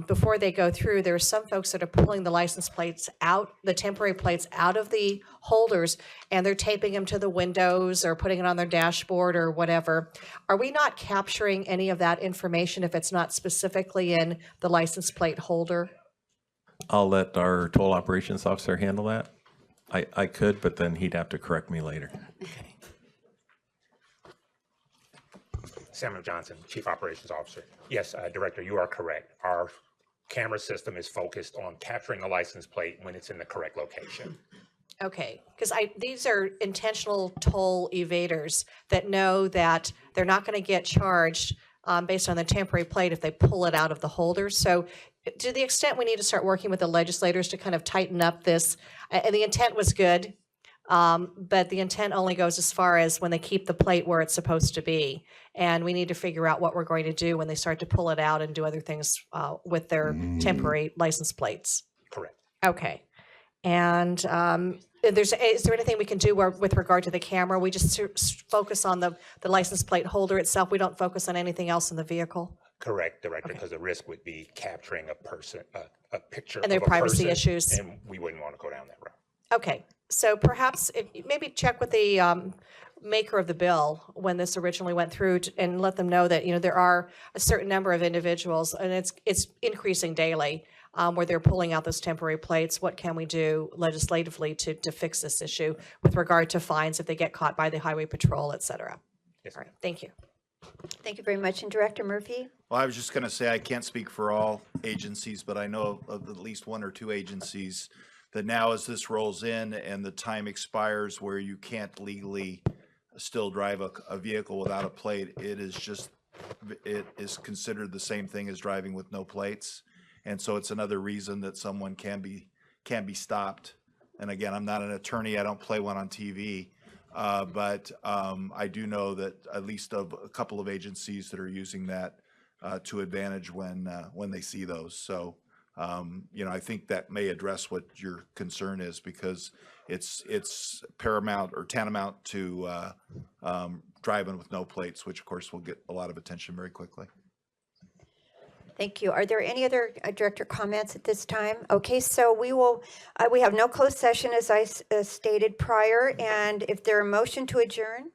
before they go through, there are some folks that are pulling the license plates out, the temporary plates out of the holders, and they're taping them to the windows or putting it on their dashboard or whatever. Are we not capturing any of that information if it's not specifically in the license plate holder? I'll let our toll operations officer handle that. I could, but then he'd have to correct me later. Samuel Johnson, Chief Operations Officer. Yes, Director, you are correct. Our camera system is focused on capturing a license plate when it's in the correct location. Okay, because these are intentional toll evaders that know that they're not going to get charged based on the temporary plate if they pull it out of the holder. So to the extent we need to start working with the legislators to kind of tighten up this, and the intent was good, but the intent only goes as far as when they keep the plate where it's supposed to be. And we need to figure out what we're going to do when they start to pull it out and do other things with their temporary license plates. Correct. Okay. And is there anything we can do with regard to the camera? We just focus on the license plate holder itself. We don't focus on anything else in the vehicle? Correct, Director, because the risk would be capturing a person, a picture And there of are a privacy person, issues. and we wouldn't want to go down that route. Okay, so perhaps maybe check with the maker of the bill when this originally went through and let them know that, you know, there are a certain number of individuals, and it's increasing daily, where they're pulling out those temporary plates. What can we do legislatively to fix this issue with regard to fines if they get caught by the highway patrol, et cetera? Yes. All right, thank you. Thank you very much. And Director Murphy? Well, I was just going to say I can't speak for all agencies, but I know of at least one or two agencies that now as this rolls in and the time expires where you can't legally still drive a vehicle without a plate, it is considered the same thing as driving with no plates. And so it's another reason that someone can be stopped. And again, I'm not an attorney. I don't play one on TV. But I do know that at least of a couple of agencies that are using that to advantage when they see those. So, you know, I think that may address what your concern is, because it's paramount or tantamount to driving with no plates, which of course will get a lot of attention very quickly. Thank you. Are there any other director comments at this time? Okay, so we have no closed session as I stated prior, and if there are a motion to adjourn?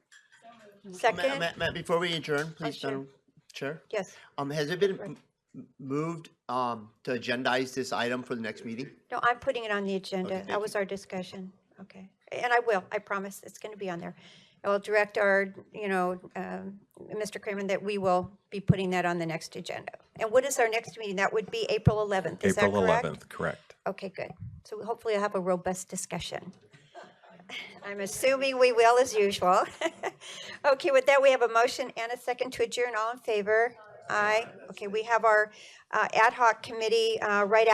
Second? Matt, before we adjourn, please, sure. Madam Chair. Yes. Has it been moved to agendize this item for the next meeting? No, I'm putting it on the agenda. Okay, thank That was our discussion. Okay. And I will, I promise, it's going to be on there. I will direct our, Mr. Kramer, that we will be putting that on the next agenda. And what is our next meeting? That would be April 11th. Is that April correct? 11th, correct. Okay, good. So hopefully I'll have a robust discussion. I'm assuming we will, as usual. Okay, with that, we have a motion and a second to adjourn. All in favor? Aye. Okay, we have our ad hoc committee right